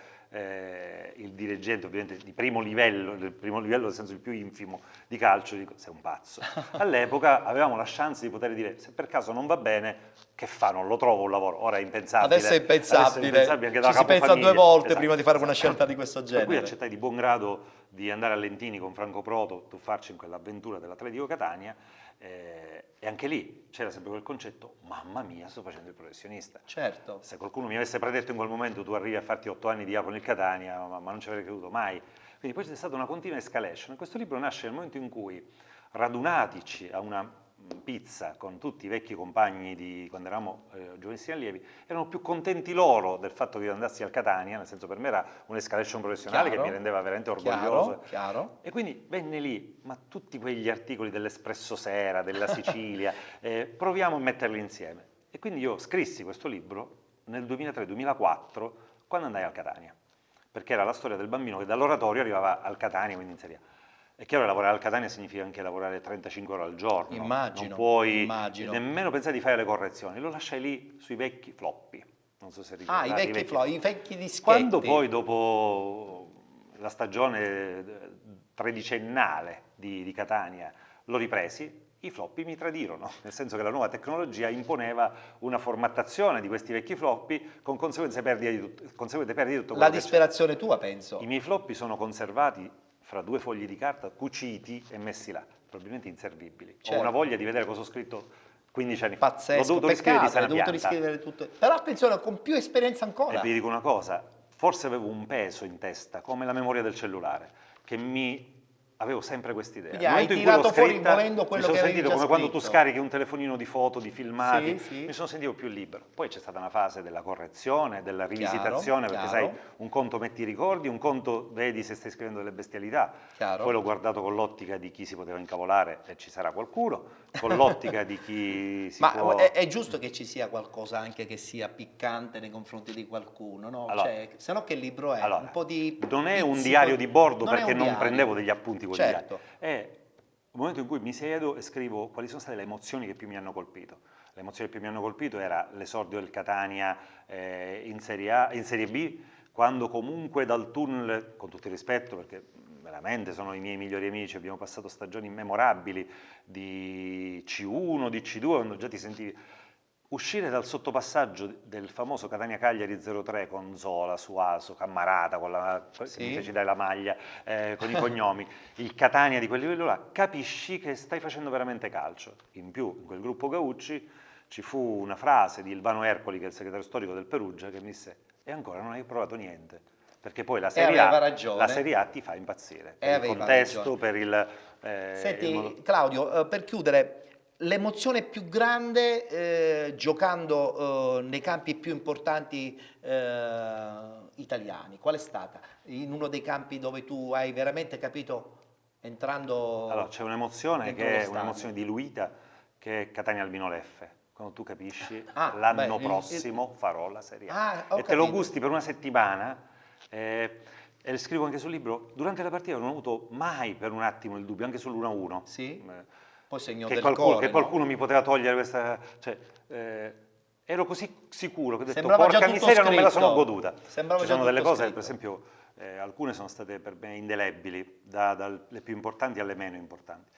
il dirigente, ovviamente di primo livello nel senso il più infimo di calcio, dico sei un pazzo. All'epoca avevamo la chance di poter dire se per caso non va bene, che fa? Non lo trovo un lavoro, ora è impensabile. Adesso è impensabile, anche da ci si pensa capofamiglia. 2 volte Esatto. prima di fare una scelta di questo Per cui genere. accettai di buon grado di andare a Lentini con Franco Proto, tuffarci in quell'avventura dell'Atletico Catania, e anche lì c'era sempre quel concetto, mamma mia, sto facendo il professionista. Certo. Se qualcuno mi avesse predetto in quel momento tu arrivi a farti 8 anni di A con il Catania, ma non ci avrei creduto mai. Quindi poi c'è stata una continua escalation. Questo libro nasce nel momento in cui, radunatici a una pizza con tutti i vecchi compagni di quando eravamo giovanissimi allievi, erano più contenti loro del fatto che io andassi al Catania, nel senso per me era un'escalation professionale Chiaro. che mi rendeva veramente orgoglioso. Chiaro. E quindi venne lì, ma tutti quegli articoli dell'Espresso Sera, della Sicilia, proviamo a metterli insieme. E quindi io scrissi questo libro nel 2003-2004, quando andai al Catania, perché era la storia del bambino che dall'oratorio arrivava al Catania, quindi in Serie A. È chiaro che lavorare al Catania significa anche lavorare 35 ore al giorno. Immagino, Non puoi immagino. nemmeno pensare di fare le correzioni. Lo lasciai lì sui vecchi floppy. Non so se ricordate. I vecchi dischetti. Quando poi dopo la stagione tredicennale di Catania lo ripresi, i floppy mi tradirono, nel senso che la nuova tecnologia imponeva una formattazione di questi vecchi floppy con conseguente perdita di tutto quello La che c'era. disperazione tua, penso. I miei floppy sono conservati fra 2 fogli di carta, cuciti e messi là, probabilmente inservibili. Certo. Ho una voglia di vedere cosa ho scritto 15 anni fa. Pazzesco, L'ho dovuto riscrivere di peccato, sana hai dovuto pianta. riscrivere tutto. Però attenzione, con più esperienza E ancora. vi dico una cosa, forse avevo un peso in testa, come la memoria del cellulare, che avevo sempre quest'idea. Quindi Nel hai momento in cui l'ho tirato fuori scritta, volendo quello mi sono che avevi sentito già come quando tu scritto. scarichi un telefonino di foto, di filmati, Sì, sì. mi sono sentito più libero. Poi c'è stata una fase della correzione, della rivisitazione, perché chiaro. sai, un conto metti i ricordi, un conto vedi se stai scrivendo delle bestialità. Chiaro. Poi l'ho guardato con l'ottica di chi si poteva incavolare, e ci sarà qualcuno, con l'ottica di chi si Ma può... è giusto che ci sia qualcosa anche che sia piccante nei confronti di qualcuno, no? Allora, Cioè, se no che libro è? Allora, Un po' di non è un pizzico- diario di bordo non è perché un non diario. prendevo degli appunti quotidiani. Certo. È il momento in cui mi siedo e scrivo quali sono state le emozioni che più mi hanno colpito. Le emozioni che più mi hanno colpito era l'esordio del Catania in Serie A, in Serie B, quando comunque dal tunnel, con tutto il rispetto perché veramente sono i miei migliori amici, abbiamo passato stagioni memorabili di C1, di C2, quando già ti sentivi... Uscire dal sottopassaggio del famoso Catania-Cagliari 0-3 con Zola, Suaso, Cammarata, che mi feci dare la maglia, con i cognomi, il Catania di quel livello là, capisci che stai facendo veramente calcio. In più, in quel gruppo Gaucci ci fu una frase di Ilvano Ercoli, che è il segretario storico del Perugia, che mi disse: e ancora non hai provato niente. Perché poi la Serie A ti fa impazzire, per il contesto, per il... Senti, Claudio, per chiudere... L'emozione più grande giocando nei campi più importanti italiani, qual è stata? In uno dei campi dove tu hai veramente capito entrando... Allora, c'è un'emozione dentro che lo è stadio. un'emozione diluita, che è Catania Albino Leffe. Quando tu capisci beh, l'anno prossimo farò la Serie A. ho E te lo capito. gusti per una settimana. E scrivo anche sul libro, durante la partita non ho avuto mai per un attimo il dubbio, anche sull'1-1. Sì? Poi segnò Che del qualcuno, cuore, che qualcuno mi poteva togliere questa... Cioè, ero così sicuro che ho detto, Sembrava già porca tutto miseria, non me la scritto. sono goduta. Sembrava Ci già sono delle tutto cose, scritto. per esempio, alcune sono state per me indelebili, dalle più importanti alle meno importanti.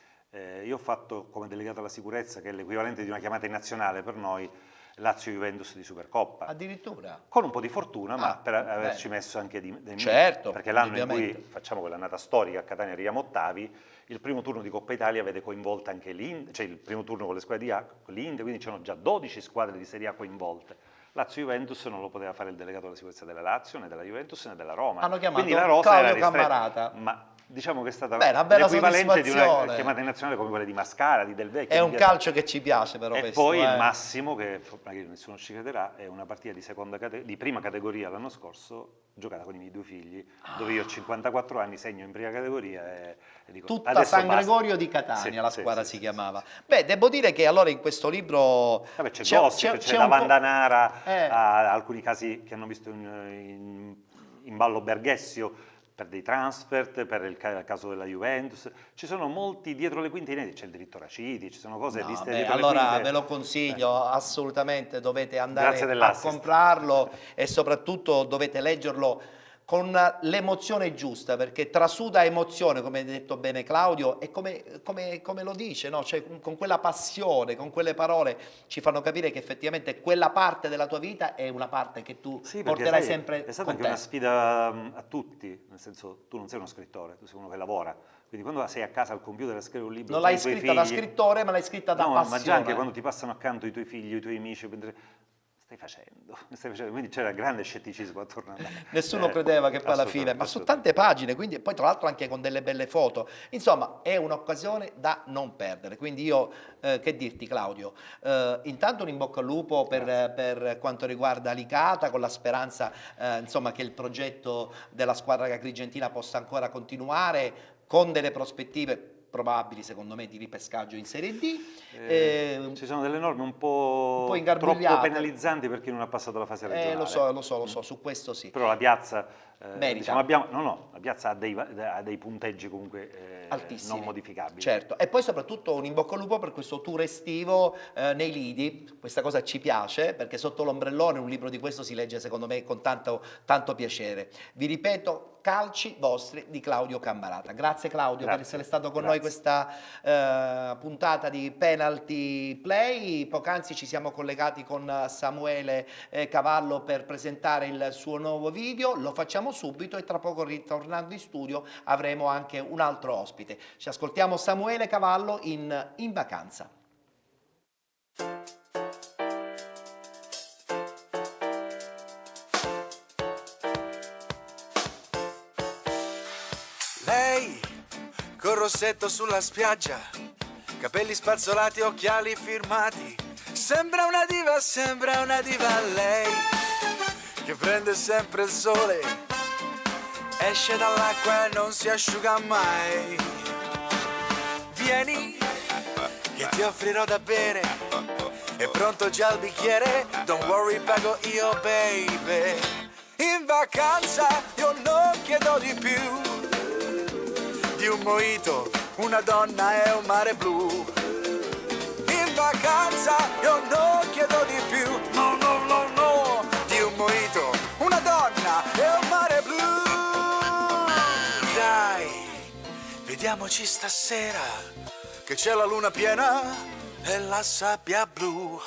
Io ho fatto come delegato alla sicurezza, che è l'equivalente di una chiamata in nazionale per noi, Lazio-Juventus di Supercoppa. Addirittura? Con un po' di fortuna, ma per averci bene. messo anche dei Certo, perché l'anno in indubbiamente. cui facciamo quell'annata storica a Catania arriviamo ottavi, il primo turno di Coppa Italia vede coinvolta anche l'Inter, cioè il primo turno con le squadre di A, con l'Inter, quindi c'erano già 12 squadre di Serie A coinvolte. Lazio-Juventus non lo poteva fare il delegato alla sicurezza della Lazio, né della Juventus, né della Roma. Hanno chiamato quindi la rosa Claudio era ristretta, Cammarata. ma diciamo che è stata Beh, una bella l'equivalente di una soddisfazione. chiamata in nazionale come quella di Mascara, di Del Vecchio. È di un Piazza- calcio che ci piace però e questo. poi il massimo, che magari nessuno ci crederà, è una partita di prima categoria l'anno scorso, giocata con i miei due figli, dove io ho 54 anni, segno in prima categoria e dico Tutta adesso San basta. Gregorio di Catania, Sì, la sì, squadra sì, si sì, chiamava. sì, sì. Beh, devo dire che allora in questo libro Vabbè, c'è Gossip, c'è da un po'- Vandanara Eh. a alcuni casi che hanno visto in ballo Berghessio per dei transfert, per il caso della Juventus. Ci sono molti dietro le quinte inediti, c'è il diritto Raciti, ci sono cose No, viste beh, dietro le allora quinte. ve lo consiglio, assolutamente dovete andare Grazie a dell'assist. comprarlo e soprattutto dovete leggerlo con l'emozione giusta, perché trasuda emozione, come hai detto bene Claudio, e come lo dice, no? Cioè, con quella passione, con quelle parole ci fanno capire che effettivamente quella parte della tua vita è una parte che tu Sì, perché porterai sai, sempre è stata con anche te. una sfida a tutti, nel senso tu non sei uno scrittore, tu sei uno che lavora, quindi quando sei a casa al computer a scrivere un libro Non con l'hai i tuoi scritta da figli- scrittore, ma l'hai scritta da no, passione. ma già anche quando ti passano accanto i tuoi figli, i tuoi amici, stai facendo, quindi c'era grande scetticismo attorno a me. Nessuno credeva che poi alla fine, ma su tante pagine, quindi poi tra l'altro anche con delle belle foto. Insomma, è un'occasione da non perdere. Quindi io, che dirti Claudio, intanto un in bocca al lupo per quanto riguarda Licata, con la speranza insomma, che il progetto della squadra agrigentina possa ancora continuare con delle prospettive probabili secondo me di ripescaggio in Serie D. Ci sono delle norme un po' troppo ingarbugliate. penalizzanti per chi non ha passato la fase regionale. Lo so, su questo sì. Però la piazza, Merita. diciamo, la piazza ha dei punteggi comunque Altissimi. non modificabili. Certo, e poi soprattutto un in bocca al lupo per questo tour estivo nei lidi, questa cosa ci piace perché sotto l'ombrellone un libro di questo si legge secondo me con tanto piacere. Vi ripeto, Calci vostri di Claudio Cammarata. Grazie Claudio per essere stato con noi questa puntata di Penalty Play. Poc'anzi ci siamo collegati con Samuele Cavallo per presentare il suo nuovo video, lo facciamo subito e tra poco ritornando in studio avremo anche un altro ospite. Ci ascoltiamo Samuele Cavallo in vacanza. col rossetto sulla spiaggia, capelli spazzolati, occhiali firmati. Sembra una diva lei, che prende sempre il sole, esce dall'acqua e non si asciuga mai. Vieni, che ti offrirò da bere, è pronto già il bicchiere, don't worry pago io baby. In vacanza io non chiedo di più, di un mojito, una donna e un mare blu. In vacanza io non chiedo di più, no, no, no, no, di un mojito, una donna e un mare blu. Dai, vediamoci stasera, che c'è la luna piena e la sabbia blu.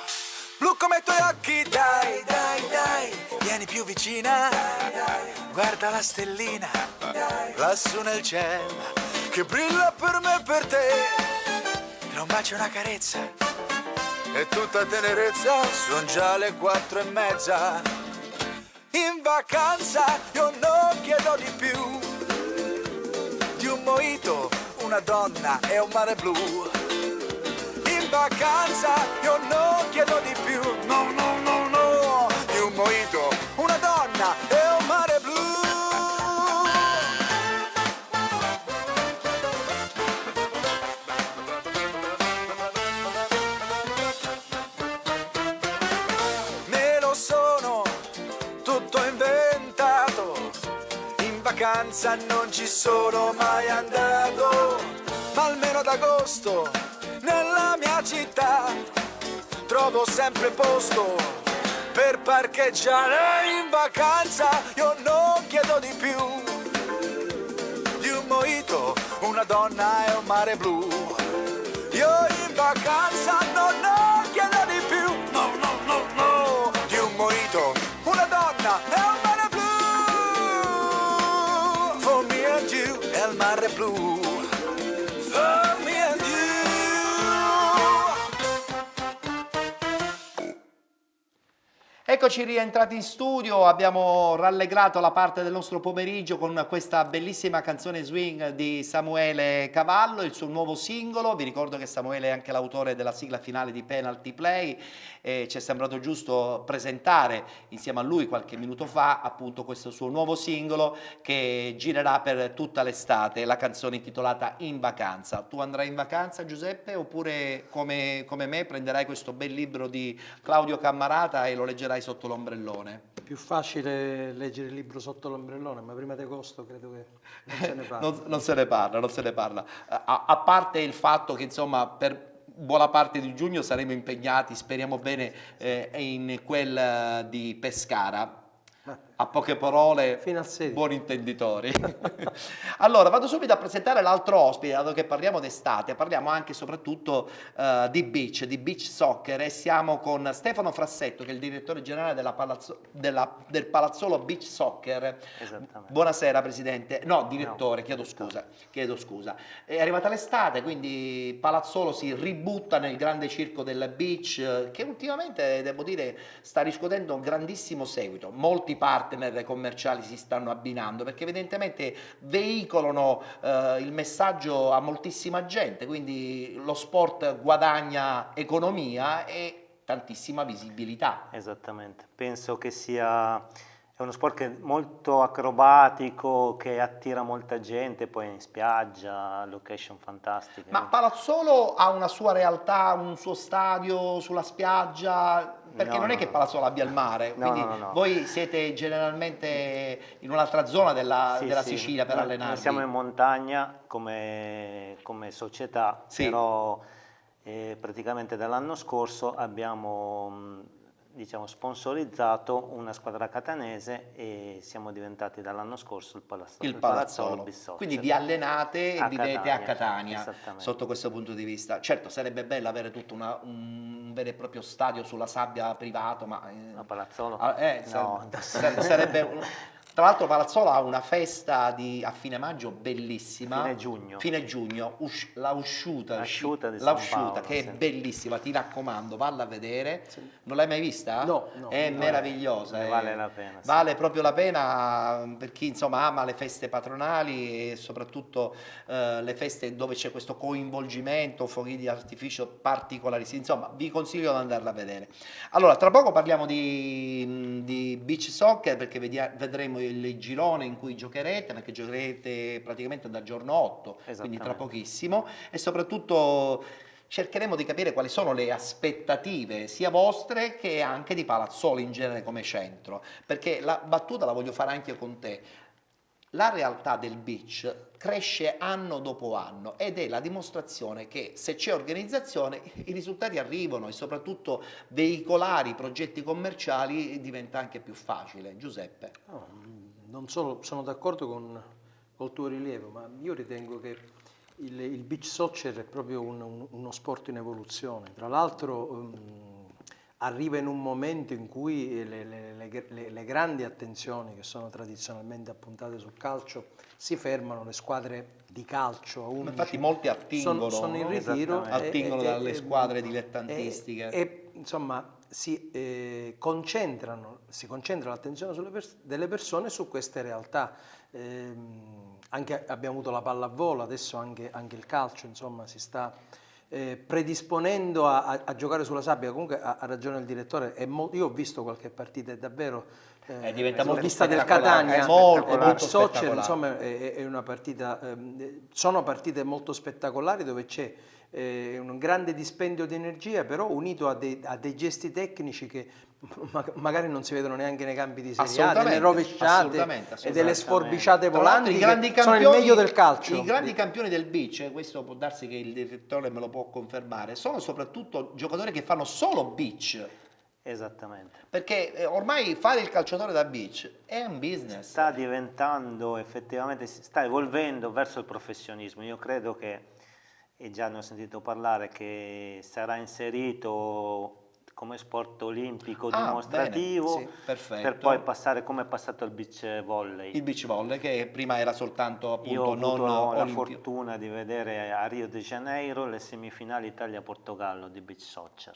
Blu come i tuoi occhi, dai, dai, dai, vieni più vicina, guarda la stellina, lassù nel cielo, che brilla per me e per te. Tra un bacio e una carezza, e tutta tenerezza, son già le 4:30. In vacanza io non chiedo di più, di un mojito, una donna e un mare blu. In vacanza io non chiedo di più, no, no, no, no, di un mojito, una donna e un mare blu. Me lo sono tutto inventato, in vacanza non ci sono mai andato, ma almeno ad agosto nella mia città trovo sempre posto per parcheggiare. In vacanza io non chiedo di più, di un mojito, una donna e un mare blu. Io in vacanza non chiedo di più, no, no, no, no, di un mojito, una donna e un mare blu. For me and you è il mare blu. For me and you. Eccoci rientrati in studio, abbiamo rallegrato la parte del nostro pomeriggio con questa bellissima canzone swing di Samuele Cavallo, il suo nuovo singolo. Vi ricordo che Samuele è anche l'autore della sigla finale di Penalty Play e ci è sembrato giusto presentare insieme a lui qualche minuto fa appunto questo suo nuovo singolo che girerà per tutta l'estate, la canzone intitolata In Vacanza. Tu andrai in vacanza, Giuseppe, oppure come me prenderai questo bel libro di Claudio Cammarata e lo leggerai sotto l'ombrellone? È più facile leggere il libro sotto l'ombrellone, ma prima di agosto credo che non se ne parli. Non se ne parla, non se ne parla. A parte il fatto che insomma per buona parte di giugno saremo impegnati, speriamo bene, in quel di Pescara. A poche parole, Fino al 16. buoni intenditori. Allora, vado subito a presentare l'altro ospite, dato che parliamo d'estate, parliamo anche e soprattutto di beach soccer e siamo con Stefano Frassetto, che è il direttore generale del Palazzolo Beach Soccer. Esattamente. Buonasera Presidente, no, direttore, No, chiedo scusa. È arrivata l'estate, quindi Palazzolo si ributta nel grande circo del beach, che ultimamente, devo dire, sta riscuotendo un grandissimo seguito. Molti partner commerciali si stanno abbinando perché evidentemente veicolano il messaggio a moltissima gente, quindi lo sport guadagna economia e tantissima visibilità. Esattamente, penso che è uno sport che è molto acrobatico, che attira molta gente, poi in spiaggia, location fantastiche. Ma Palazzolo ha una sua realtà, un suo stadio sulla spiaggia? Perché non è che Palazzolo abbia il mare, quindi no. voi siete generalmente in un'altra zona della Sì. Sicilia per Noi allenarvi. siamo in montagna come società, Sì. però praticamente dall'anno scorso abbiamo sponsorizzato una squadra catanese e siamo diventati dall'anno scorso il Palazzolo Beach Soccer. Quindi vi allenate e A vivete a Catania esattamente. sotto questo punto di vista. Certo, sarebbe bello avere tutto un vero e proprio stadio sulla sabbia privato, ma A Palazzolo? Ah, No. sarebbe Tra l'altro Palazzolo ha una festa a fine maggio bellissima. Fine giugno. La usciuta di San Paolo, che sì. è bellissima, ti raccomando, valla a vedere. Non l'hai mai vista? No, È meravigliosa. Vale la pena. Sì. Vale proprio la pena per chi insomma ama le feste patronali e soprattutto le feste dove c'è questo coinvolgimento, fuochi di artificio particolarissimi. Insomma, vi consiglio di andarla a vedere. Allora, tra poco parliamo di beach soccer perché vedremo il girone in cui giocherete, perché giocherete praticamente dal giorno 8, quindi tra pochissimo, e soprattutto cercheremo di capire quali sono le aspettative sia vostre che anche di Palazzolo in genere come centro, perché la battuta la voglio fare anche con te. La realtà del beach cresce anno dopo anno ed è la dimostrazione che se c'è organizzazione i risultati arrivano e soprattutto veicolare i progetti commerciali diventa anche più facile. Giuseppe. No, non solo, sono d'accordo col tuo rilievo, ma io ritengo che il beach soccer è proprio uno sport in evoluzione. Tra l'altro arriva in un momento in cui le grandi attenzioni che sono tradizionalmente appuntate sul calcio si fermano, le squadre di calcio a 11 infatti molti attingono, sono in ritiro, attingono dalle squadre dilettantistiche e insomma si concentra l'attenzione delle persone su queste realtà. Anche abbiamo avuto la pallavolo, adesso anche il calcio, insomma, si sta predisponendo a giocare sulla sabbia. Comunque ha ragione il direttore, io ho visto qualche partita, è davvero diventa molto vista del spettacolare, Catania, molto soccer, spettacolare. insomma, è una partita, sono partite molto spettacolari dove c'è un grande dispendio di energia, però unito a dei gesti tecnici che magari non si vedono neanche nei campi di Serie A, delle rovesciate e delle sforbiciate volanti che sono il meglio del calcio. I grandi campioni del beach, questo può darsi che il direttore me lo può confermare, sono soprattutto giocatori che fanno solo beach. Esattamente. Perché ormai fare il calciatore da beach è un business. Sta diventando effettivamente, si sta evolvendo verso il professionismo. Io credo che, e già ne ho sentito parlare, che sarà inserito come sport olimpico dimostrativo, bene, sì, perfetto. Per poi passare come è passato il beach volley. Il beach volley che prima era soltanto appunto Io ho avuto la olimpico. fortuna di vedere a Rio de Janeiro le semifinali Italia-Portogallo di beach soccer.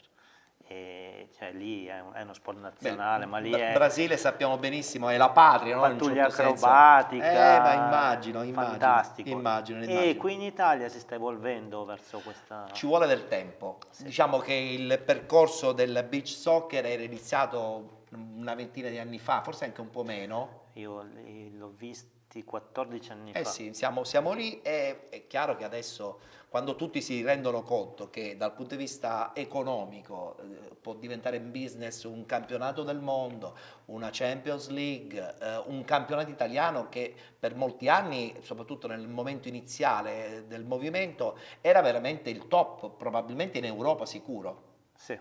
E cioè, lì è uno sport nazionale, ma lì è Brasile sappiamo benissimo, è la patria, no? pattuglia In certo senso. acrobatica, ma immagino, fantastico. Immagino. E qui in Italia si sta evolvendo verso questa... Ci vuole del tempo. Sì. Diciamo che il percorso del beach soccer era iniziato una ventina di anni fa, forse anche un po' meno. Io l'ho visti 14 anni fa. Sì, siamo lì e è chiaro che adesso, quando tutti si rendono conto che dal punto di vista economico può diventare un business un campionato del mondo, una Champions League, un campionato italiano che per molti anni, soprattutto nel momento iniziale del movimento, era veramente il top, probabilmente in Europa sicuro. Sì.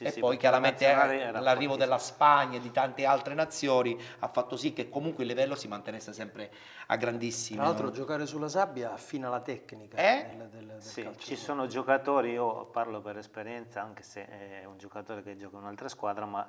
E poi chiaramente l'arrivo della Spagna e di tante altre nazioni ha fatto sì che comunque il livello si mantenesse sempre a grandissimo. Tra l'altro giocare sulla sabbia affina la tecnica del sì, calcio. Ci sono giocatori, io parlo per esperienza, anche se è un giocatore che gioca in un'altra squadra, ma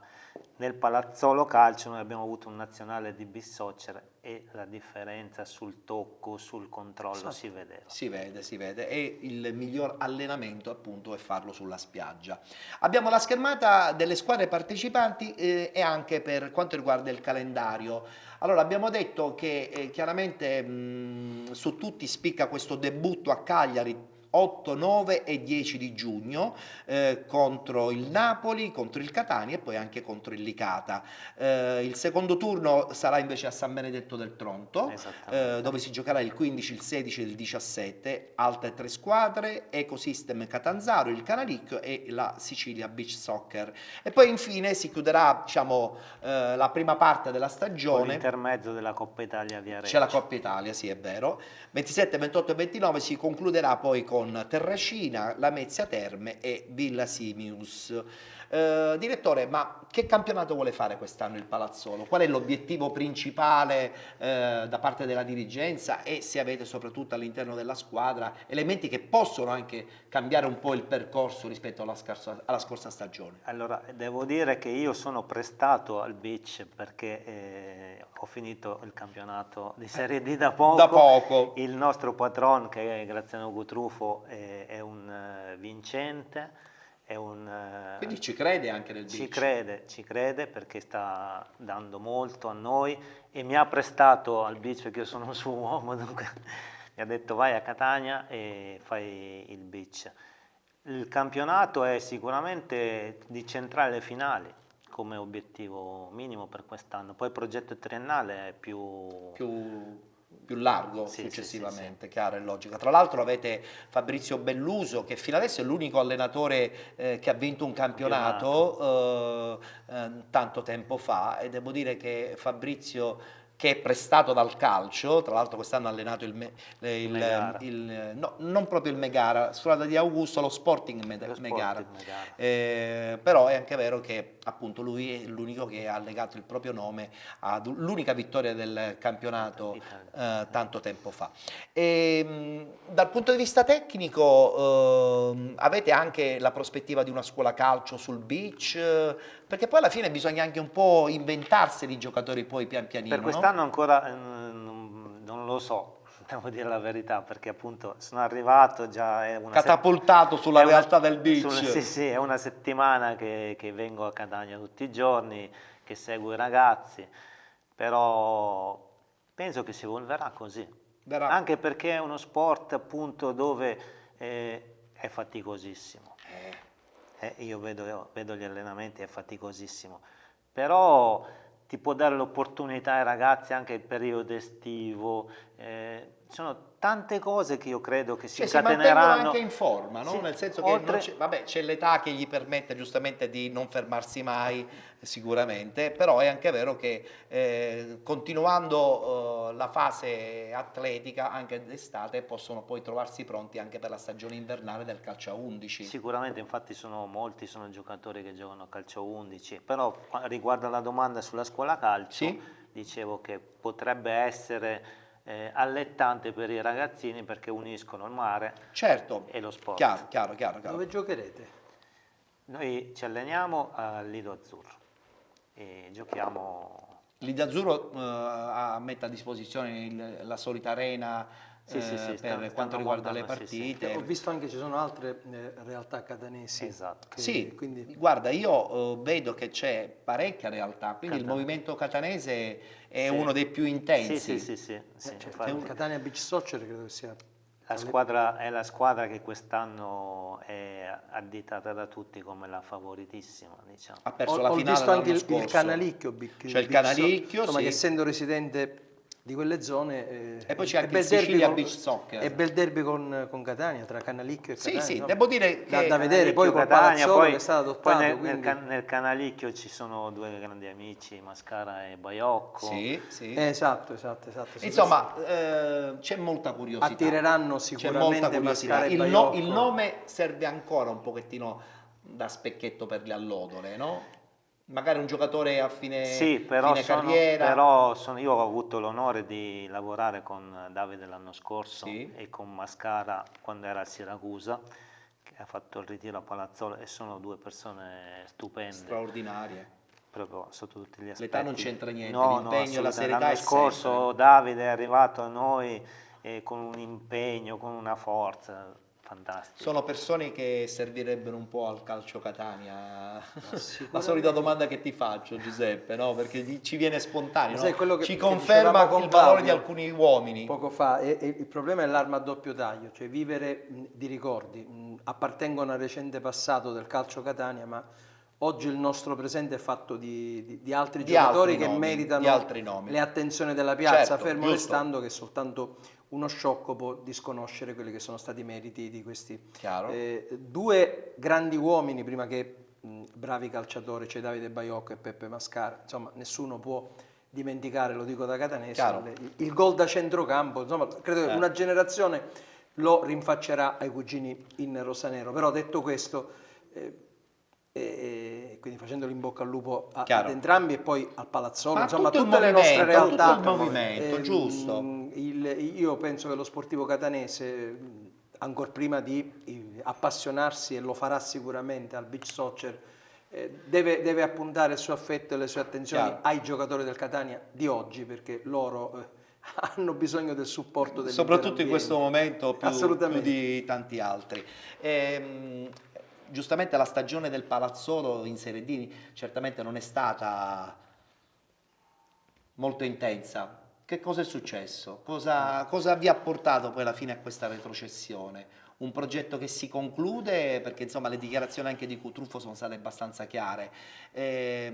nel Palazzolo Calcio noi abbiamo avuto un nazionale di beach soccer e la differenza sul tocco, sul controllo si vedeva. Si vede e il miglior allenamento appunto è farlo sulla spiaggia. Abbiamo la schermata delle squadre partecipanti e anche per quanto riguarda il calendario. Allora abbiamo detto che chiaramente su tutti spicca questo debutto a Cagliari 8, 9 e 10 di giugno contro il Napoli, contro il Catania e poi anche contro il Licata. Il secondo turno sarà invece a San Benedetto del Tronto, dove si giocherà il 15, il 16 e il 17, altre 3 squadre, Ecosystem Catanzaro, il Canalicchio e la Sicilia Beach Soccer. E poi infine si chiuderà diciamo, la prima parte della stagione. L'intermezzo della Coppa Italia Viareggio. C'è la Coppa Italia, sì è vero. 27, 28 e 29 si concluderà poi con con Terracina, Lamezia Terme e Villa Simius. Direttore, ma che campionato vuole fare quest'anno il Palazzolo? Qual è l'obiettivo principale da parte della dirigenza e se avete soprattutto all'interno della squadra elementi che possono anche cambiare un po' il percorso rispetto alla scorsa stagione? Allora, devo dire che io sono prestato al beach perché ho finito il campionato di Serie D da poco. Da poco. Il nostro patron, che è Graziano Gutrufo, è un vincente. Quindi ci crede anche nel beach? Ci crede perché sta dando molto a noi e mi ha prestato al beach perché io sono un suo uomo, dunque mi ha detto vai a Catania e fai il beach. Il campionato è sicuramente di centrale finali come obiettivo minimo per quest'anno, poi il progetto triennale è più largo successivamente, chiaro e logico. Tra l'altro avete Fabrizio Belluso che fino adesso è l'unico allenatore che ha vinto un campionato tanto tempo fa e devo dire che Fabrizio, che è prestato dal calcio, tra l'altro quest'anno ha allenato non proprio il Megara, squadra di Augusto, lo Sporting Megara. Però è anche vero che appunto lui è l'unico che ha legato il proprio nome all'unica vittoria del campionato tanto tempo fa. Dal punto di vista tecnico avete anche la prospettiva di una scuola calcio sul beach? Perché poi alla fine bisogna anche un po' inventarseli i giocatori poi pian pianino. Per quest'anno ancora non lo so, devo dire la verità, perché appunto sono arrivato già... catapultato sulla realtà del beach. Sì, è una settimana che vengo a Catania tutti i giorni, che seguo i ragazzi, però penso che si evolverà così. Anche perché è uno sport appunto dove è faticosissimo. Io vedo gli allenamenti, è faticosissimo, però ti può dare l'opportunità ai ragazzi anche il periodo estivo, sono tante cose che io credo che si incateneranno. Si mantengono anche in forma, no? Sì, nel senso che c'è l'età che gli permette giustamente di non fermarsi mai, sicuramente, però è anche vero che continuando la fase atletica anche d'estate possono poi trovarsi pronti anche per la stagione invernale del calcio a 11. Sicuramente, infatti molti sono giocatori che giocano a calcio a 11, però riguardo alla domanda sulla scuola calcio, dicevo che potrebbe essere allettante per i ragazzini perché uniscono il mare e lo sport. Chiaro. Dove giocherete? Noi ci alleniamo al Lido Azzurro e giochiamo... Lido Azzurro mette a disposizione la solita arena per quanto riguarda le partite. Ho visto anche ci sono altre realtà catanesi. Esatto. Quindi... Guarda, io vedo che c'è parecchia realtà, quindi il movimento catanese è uno dei più intensi. Il Catania Beach Soccer credo che sia... È la squadra che quest'anno è additata da tutti come la favoritissima, diciamo. Ha perso la finale visto anche il Canalicchio, il Canalicchio, insomma, che essendo residente di quelle zone e poi c'è anche il Sicilia Beach Soccer e bel derby con Catania, tra Canalicchio e Catania. Devo dire che da vedere poi con Palazzolo che è stato adottato, nel Canalicchio ci sono due grandi amici, Mascara e Baiocco. Esatto. Insomma, c'è molta curiosità. Attireranno sicuramente Mascara e Baiocco. Il nome serve ancora un pochettino da specchietto per le allodole, no? Magari un giocatore a fine carriera. Però io ho avuto l'onore di lavorare con Davide l'anno scorso e con Mascara quando era a Siracusa, che ha fatto il ritiro a Palazzolo, e sono due persone stupende. Straordinarie. Proprio sotto tutti gli aspetti. L'età non c'entra niente, l'impegno e la serietà. L'anno scorso Davide è arrivato a noi con un impegno, con una forza. Fantastico. Sono persone che servirebbero un po' al calcio Catania. La solita domanda che ti faccio, Giuseppe, no? Perché ci viene spontaneo, no? Ci conferma il valore di alcuni uomini. Poco fa, il problema è l'arma a doppio taglio, cioè vivere di ricordi. Appartengono al recente passato del calcio Catania, ma oggi il nostro presente è fatto di altri giocatori che meritano le attenzioni della piazza, fermo restando che soltanto uno sciocco può disconoscere quelli che sono stati i meriti di questi due grandi uomini, prima che bravi calciatori, c'è Davide Baiocco e Peppe Mascara. Insomma, nessuno può dimenticare, lo dico da catanese, il gol da centrocampo. Insomma, credo che una generazione lo rinfaccerà ai cugini in rosanero. Però detto questo, quindi facendo l'in bocca al lupo ad entrambi e poi al Palazzolo, Ma insomma tutto il tutte le nostre movimento, realtà. tutto il movimento, giusto. Io penso che lo sportivo catanese, ancor prima di appassionarsi, e lo farà sicuramente al beach soccer, deve appuntare il suo affetto e le sue attenzioni ai giocatori del Catania di oggi, perché loro hanno bisogno del supporto dell'intero Soprattutto in ambiente. questo momento più Assolutamente. di tanti altri. Giustamente la stagione del Palazzolo in Serie D certamente non è stata molto intensa. Che cosa è successo? Cosa vi ha portato poi alla fine a questa retrocessione? Un progetto che si conclude, perché insomma le dichiarazioni anche di Cutrufo sono state abbastanza chiare. È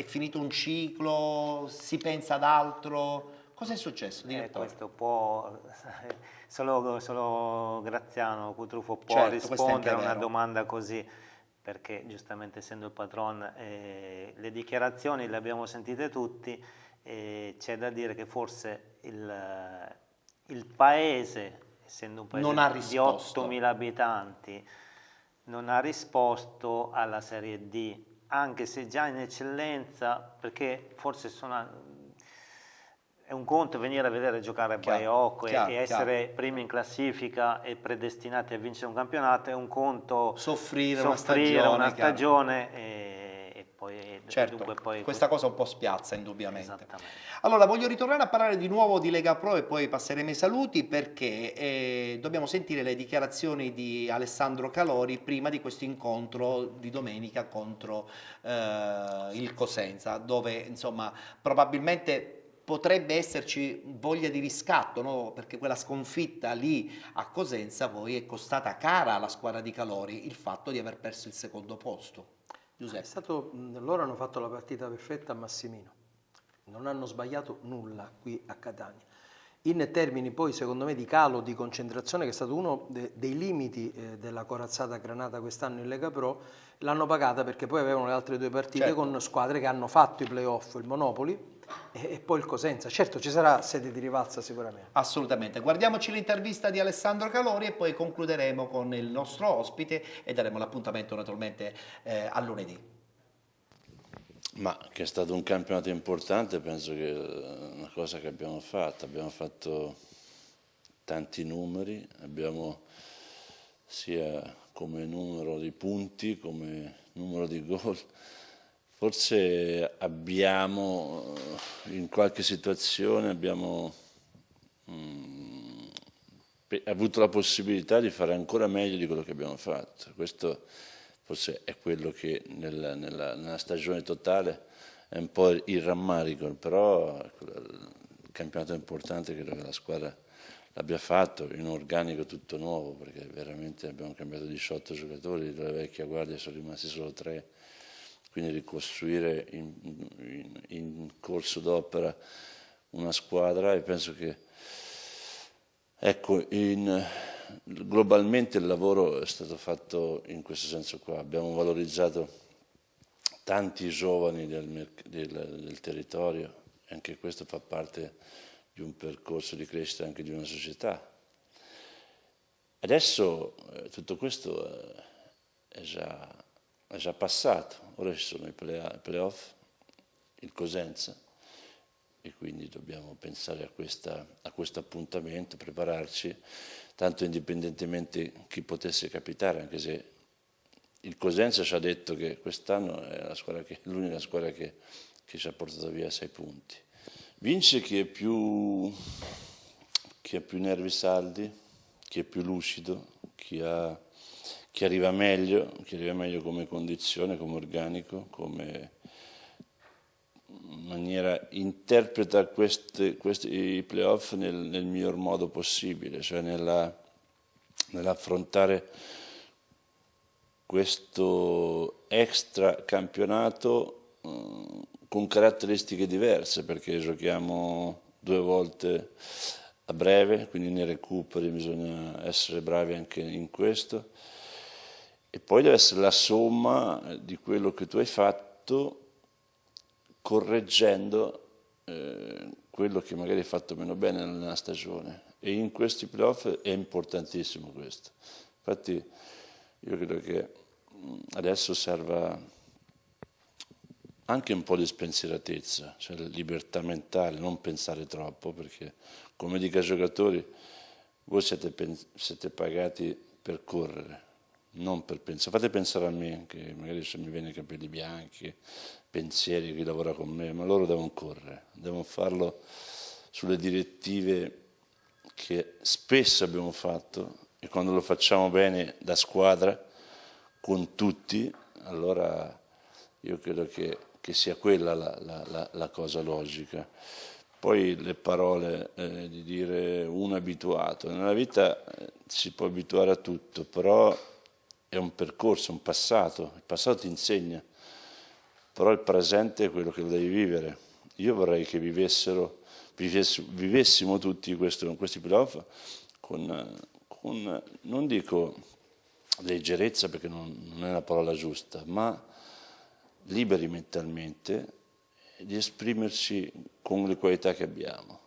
finito un ciclo? Si pensa ad altro? Cosa è successo, direttore? Questo può, solo Graziano Cutrufo può Certo, questo è anche rispondere a una vero. domanda così, perché giustamente essendo il patron, le dichiarazioni le abbiamo sentite tutti, e c'è da dire che forse il paese, essendo un paese Non ha di risposto. 8.000 abitanti, non ha risposto alla Serie D, anche se già in eccellenza, perché forse è un conto venire a vedere giocare a Baiocco e essere primi in classifica e predestinati a vincere un campionato, è un conto Soffrire una chiaro. stagione e poi, Certo, dunque poi questa cosa un po' spiazza indubbiamente. Esattamente. Allora voglio ritornare a parlare di nuovo di Lega Pro e poi passeremo ai saluti, perché dobbiamo sentire le dichiarazioni di Alessandro Calori prima di questo incontro di domenica contro il Cosenza, dove insomma probabilmente potrebbe esserci voglia di riscatto, no? Perché quella sconfitta lì a Cosenza poi è costata cara alla squadra di Calori il fatto di aver perso il secondo posto. Giuseppe. Loro hanno fatto la partita perfetta a Massimino, non hanno sbagliato nulla qui a Catania. In termini poi secondo me di calo di concentrazione, che è stato uno dei limiti della corazzata granata quest'anno in Lega Pro, l'hanno pagata perché poi avevano le altre due partite con squadre che hanno fatto i playoff, il Monopoli e poi il Cosenza. Certo ci sarà sede di rivalsa sicuramente. Assolutamente, guardiamoci l'intervista di Alessandro Calori e poi concluderemo con il nostro ospite e daremo l'appuntamento naturalmente a lunedì. Ma che è stato un campionato importante, penso che è una cosa che abbiamo fatto tanti numeri, abbiamo sia come numero di punti, come numero di gol. Forse abbiamo, in qualche situazione, abbiamo avuto la possibilità di fare ancora meglio di quello che abbiamo fatto. Questo forse è quello che nella stagione totale è un po' il rammarico, però il campionato importante credo che la squadra l'abbia fatto, in un organico tutto nuovo, perché veramente abbiamo cambiato 18 giocatori, della vecchia guardia sono rimasti solo 3. Quindi ricostruire in corso d'opera una squadra, e penso che ecco, globalmente il lavoro è stato fatto in questo senso qua. Abbiamo valorizzato tanti giovani del territorio, e anche questo fa parte di un percorso di crescita anche di una società. Adesso tutto questo è già passato. Ora ci sono i playoff, il Cosenza, e quindi dobbiamo pensare a questo appuntamento, prepararci, tanto indipendentemente chi potesse capitare, anche se il Cosenza ci ha detto che quest'anno è l'unica squadra che ci ha portato via 6 punti. Vince chi ha più nervi saldi, chi è più lucido, chi arriva meglio come condizione, come organico, come maniera, interpreta i playoff nel miglior modo possibile, cioè nell'affrontare questo extra campionato con caratteristiche diverse, perché giochiamo 2 volte a breve, quindi nei recuperi bisogna essere bravi anche in questo. E poi deve essere la somma di quello che tu hai fatto, correggendo quello che magari hai fatto meno bene nella stagione. E in questi playoff è importantissimo questo. Infatti io credo che adesso serva anche un po' di spensieratezza, cioè libertà mentale, non pensare troppo, perché come dico ai giocatori, voi siete pagati per correre, non per pensare. Fate pensare a me, che magari se mi viene i capelli bianchi, pensieri, chi lavora con me, ma loro devono correre, devono farlo sulle direttive che spesso abbiamo fatto, e quando lo facciamo bene da squadra, con tutti, allora io credo che sia quella la cosa logica. Poi le parole di dire uno è abituato, nella vita si può abituare a tutto, però è un percorso, un passato, il passato ti insegna, però il presente è quello che lo devi vivere. Io vorrei che vivessimo tutti questi playoff con, non dico leggerezza perché non è la parola giusta, ma liberi mentalmente di esprimerci con le qualità che abbiamo.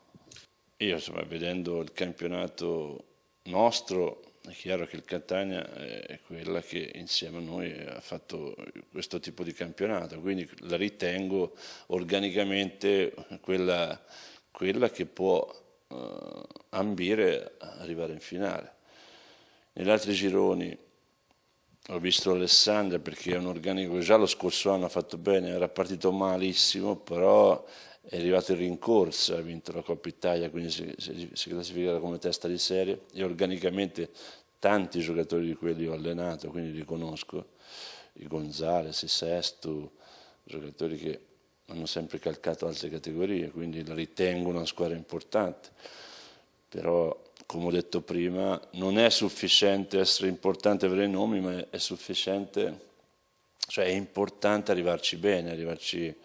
Io insomma, vedendo il campionato nostro, è chiaro che il Catania è quella che insieme a noi ha fatto questo tipo di campionato, quindi la ritengo organicamente quella che può ambire a arrivare in finale. Negli altri gironi ho visto Alessandria perché è un organico che già lo scorso anno ha fatto bene, era partito malissimo, però è arrivato in rincorsa, ha vinto la Coppa Italia, quindi si classifica come testa di serie, e organicamente tanti giocatori di quelli ho allenato, quindi li conosco, i Gonzales, i Sestu, giocatori che hanno sempre calcato altre categorie, quindi la ritengo una squadra importante, però come ho detto prima non è sufficiente essere importante per i nomi, ma è sufficiente, cioè è importante arrivarci bene, arrivarci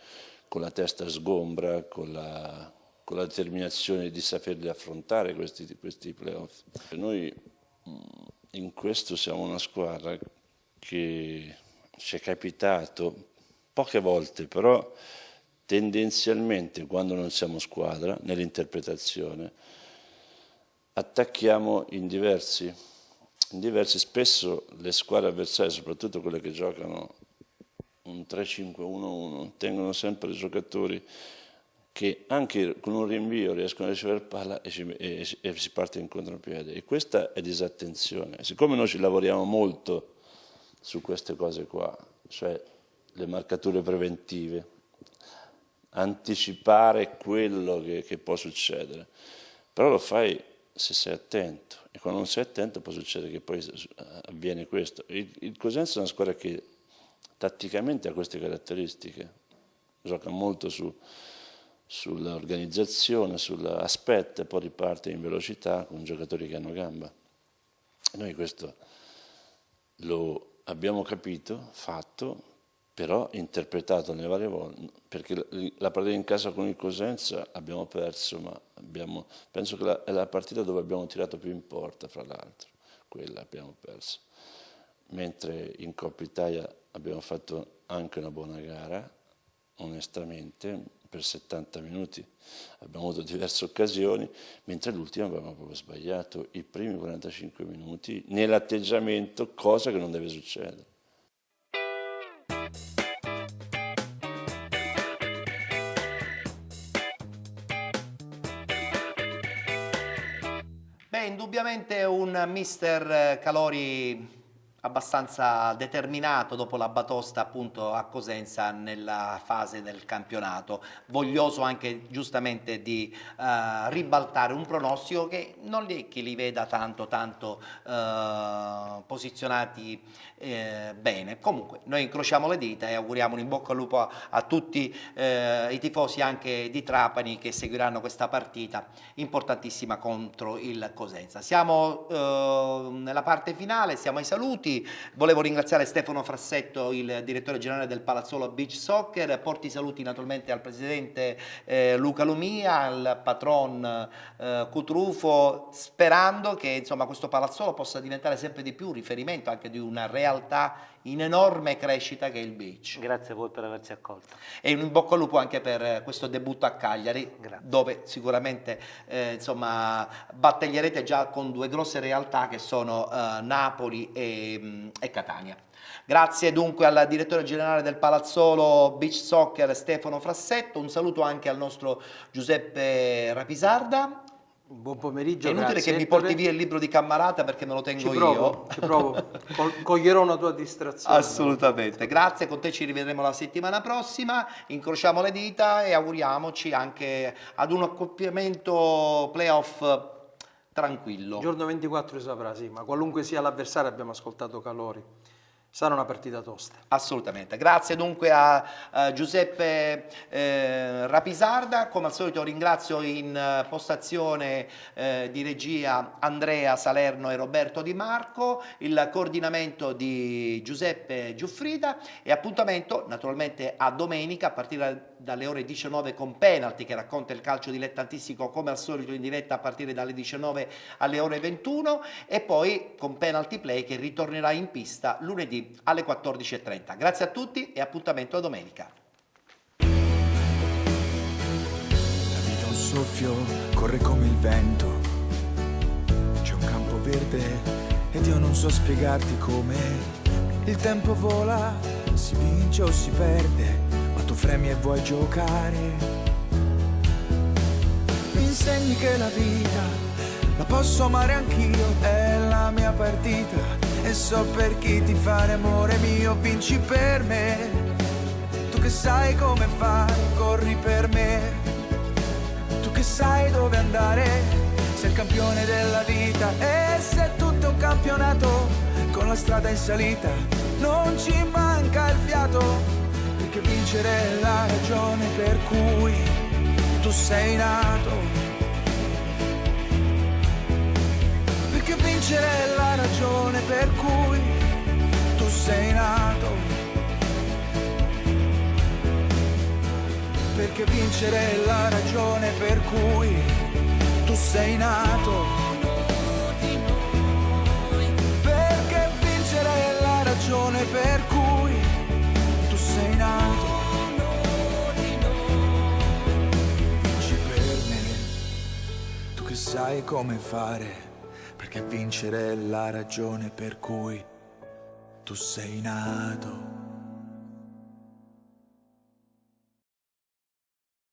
con la testa sgombra, con la determinazione di saperli affrontare questi playoff. Noi in questo siamo una squadra che ci è capitato poche volte, però tendenzialmente quando non siamo squadra, nell'interpretazione, attacchiamo in diversi. Spesso le squadre avversarie, soprattutto quelle che giocano un 3-5-1-1, tengono sempre giocatori che anche con un rinvio riescono a ricevere palla e si parte in contropiede. E questa è disattenzione. Siccome noi ci lavoriamo molto su queste cose qua, cioè le marcature preventive, anticipare quello che può succedere, però lo fai se sei attento, e quando non sei attento può succedere che poi avviene questo. Il Cosenza è una squadra che tatticamente ha queste caratteristiche, gioca molto sull'organizzazione, aspetta e poi riparte in velocità con giocatori che hanno gamba. Noi questo lo abbiamo capito, fatto, però interpretato nelle varie volte, perché la partita in casa con il Cosenza abbiamo perso, ma penso che è la partita dove abbiamo tirato più in porta, fra l'altro, quella abbiamo perso. Mentre in Coppa Italia abbiamo fatto anche una buona gara, onestamente, per 70 minuti abbiamo avuto diverse occasioni, mentre l'ultima abbiamo proprio sbagliato i primi 45 minuti nell'atteggiamento, cosa che non deve succedere. Beh, indubbiamente un mister Calori abbastanza determinato dopo la batosta appunto a Cosenza nella fase del campionato, voglioso anche giustamente di ribaltare un pronostico che non è che li veda tanto posizionati bene. Comunque noi incrociamo le dita e auguriamo un in bocca al lupo a tutti i tifosi anche di Trapani che seguiranno questa partita importantissima contro il Cosenza. Siamo nella parte finale, siamo ai saluti. Volevo ringraziare Stefano Frassetto, il direttore generale del Palazzolo Beach Soccer, porti saluti naturalmente al presidente Luca Lumia, al patron Cutrufo, sperando che insomma questo Palazzolo possa diventare sempre di più riferimento anche di una realtà in enorme crescita che è il beach. Grazie a voi per averci accolto. E un in bocca al lupo anche per questo debutto a Cagliari, Grazie. dove sicuramente insomma, battaglierete già con due grosse realtà che sono Napoli e Catania. Grazie dunque al direttore generale del Palazzolo Beach Soccer Stefano Frassetto, un saluto anche al nostro Giuseppe Rapisarda. Buon pomeriggio. È inutile grazie, che mi Ettore. porti via il libro di Cammarata perché me lo tengo io. Ci provo, coglierò una tua distrazione. Assolutamente, grazie, con te ci rivedremo la settimana prossima, incrociamo le dita e auguriamoci anche ad un accoppiamento playoff tranquillo. Il giorno 24 si saprà, sì, ma qualunque sia l'avversario abbiamo ascoltato Calori. Sarà una partita tosta. Assolutamente, grazie dunque a Giuseppe Rapisarda, come al solito ringrazio in postazione di regia Andrea Salerno e Roberto Di Marco, il coordinamento di Giuseppe Giuffrida e appuntamento naturalmente a domenica a partire dalle ore 19 con Penalty che racconta il calcio dilettantistico come al solito in diretta a partire dalle 19 alle ore 21 e poi con Penalty Play che ritornerà in pista lunedì alle 14:30. Grazie a tutti e appuntamento a domenica. La vita è un soffio, corre come il vento. C'è un campo verde ed io non so spiegarti come. Il tempo vola, si vince o si perde, ma tu fremi e vuoi giocare. Mi insegni che la vita la posso amare anch'io, è la mia partita e so per chi ti fare amore mio, vinci per me. Tu che sai come fare, corri per me. Tu che sai dove andare, sei il campione della vita. E se tutto è un campionato, con la strada in salita, non ci manca il fiato, perché vincere è la ragione per cui tu sei nato. Perché vincere è la ragione per cui tu sei nato. Perché vincere è la ragione per cui tu sei nato. Perché vincere è la ragione per cui tu sei nato. Vinci per me, tu che sai come fare. Perché vincere è la ragione per cui tu sei nato.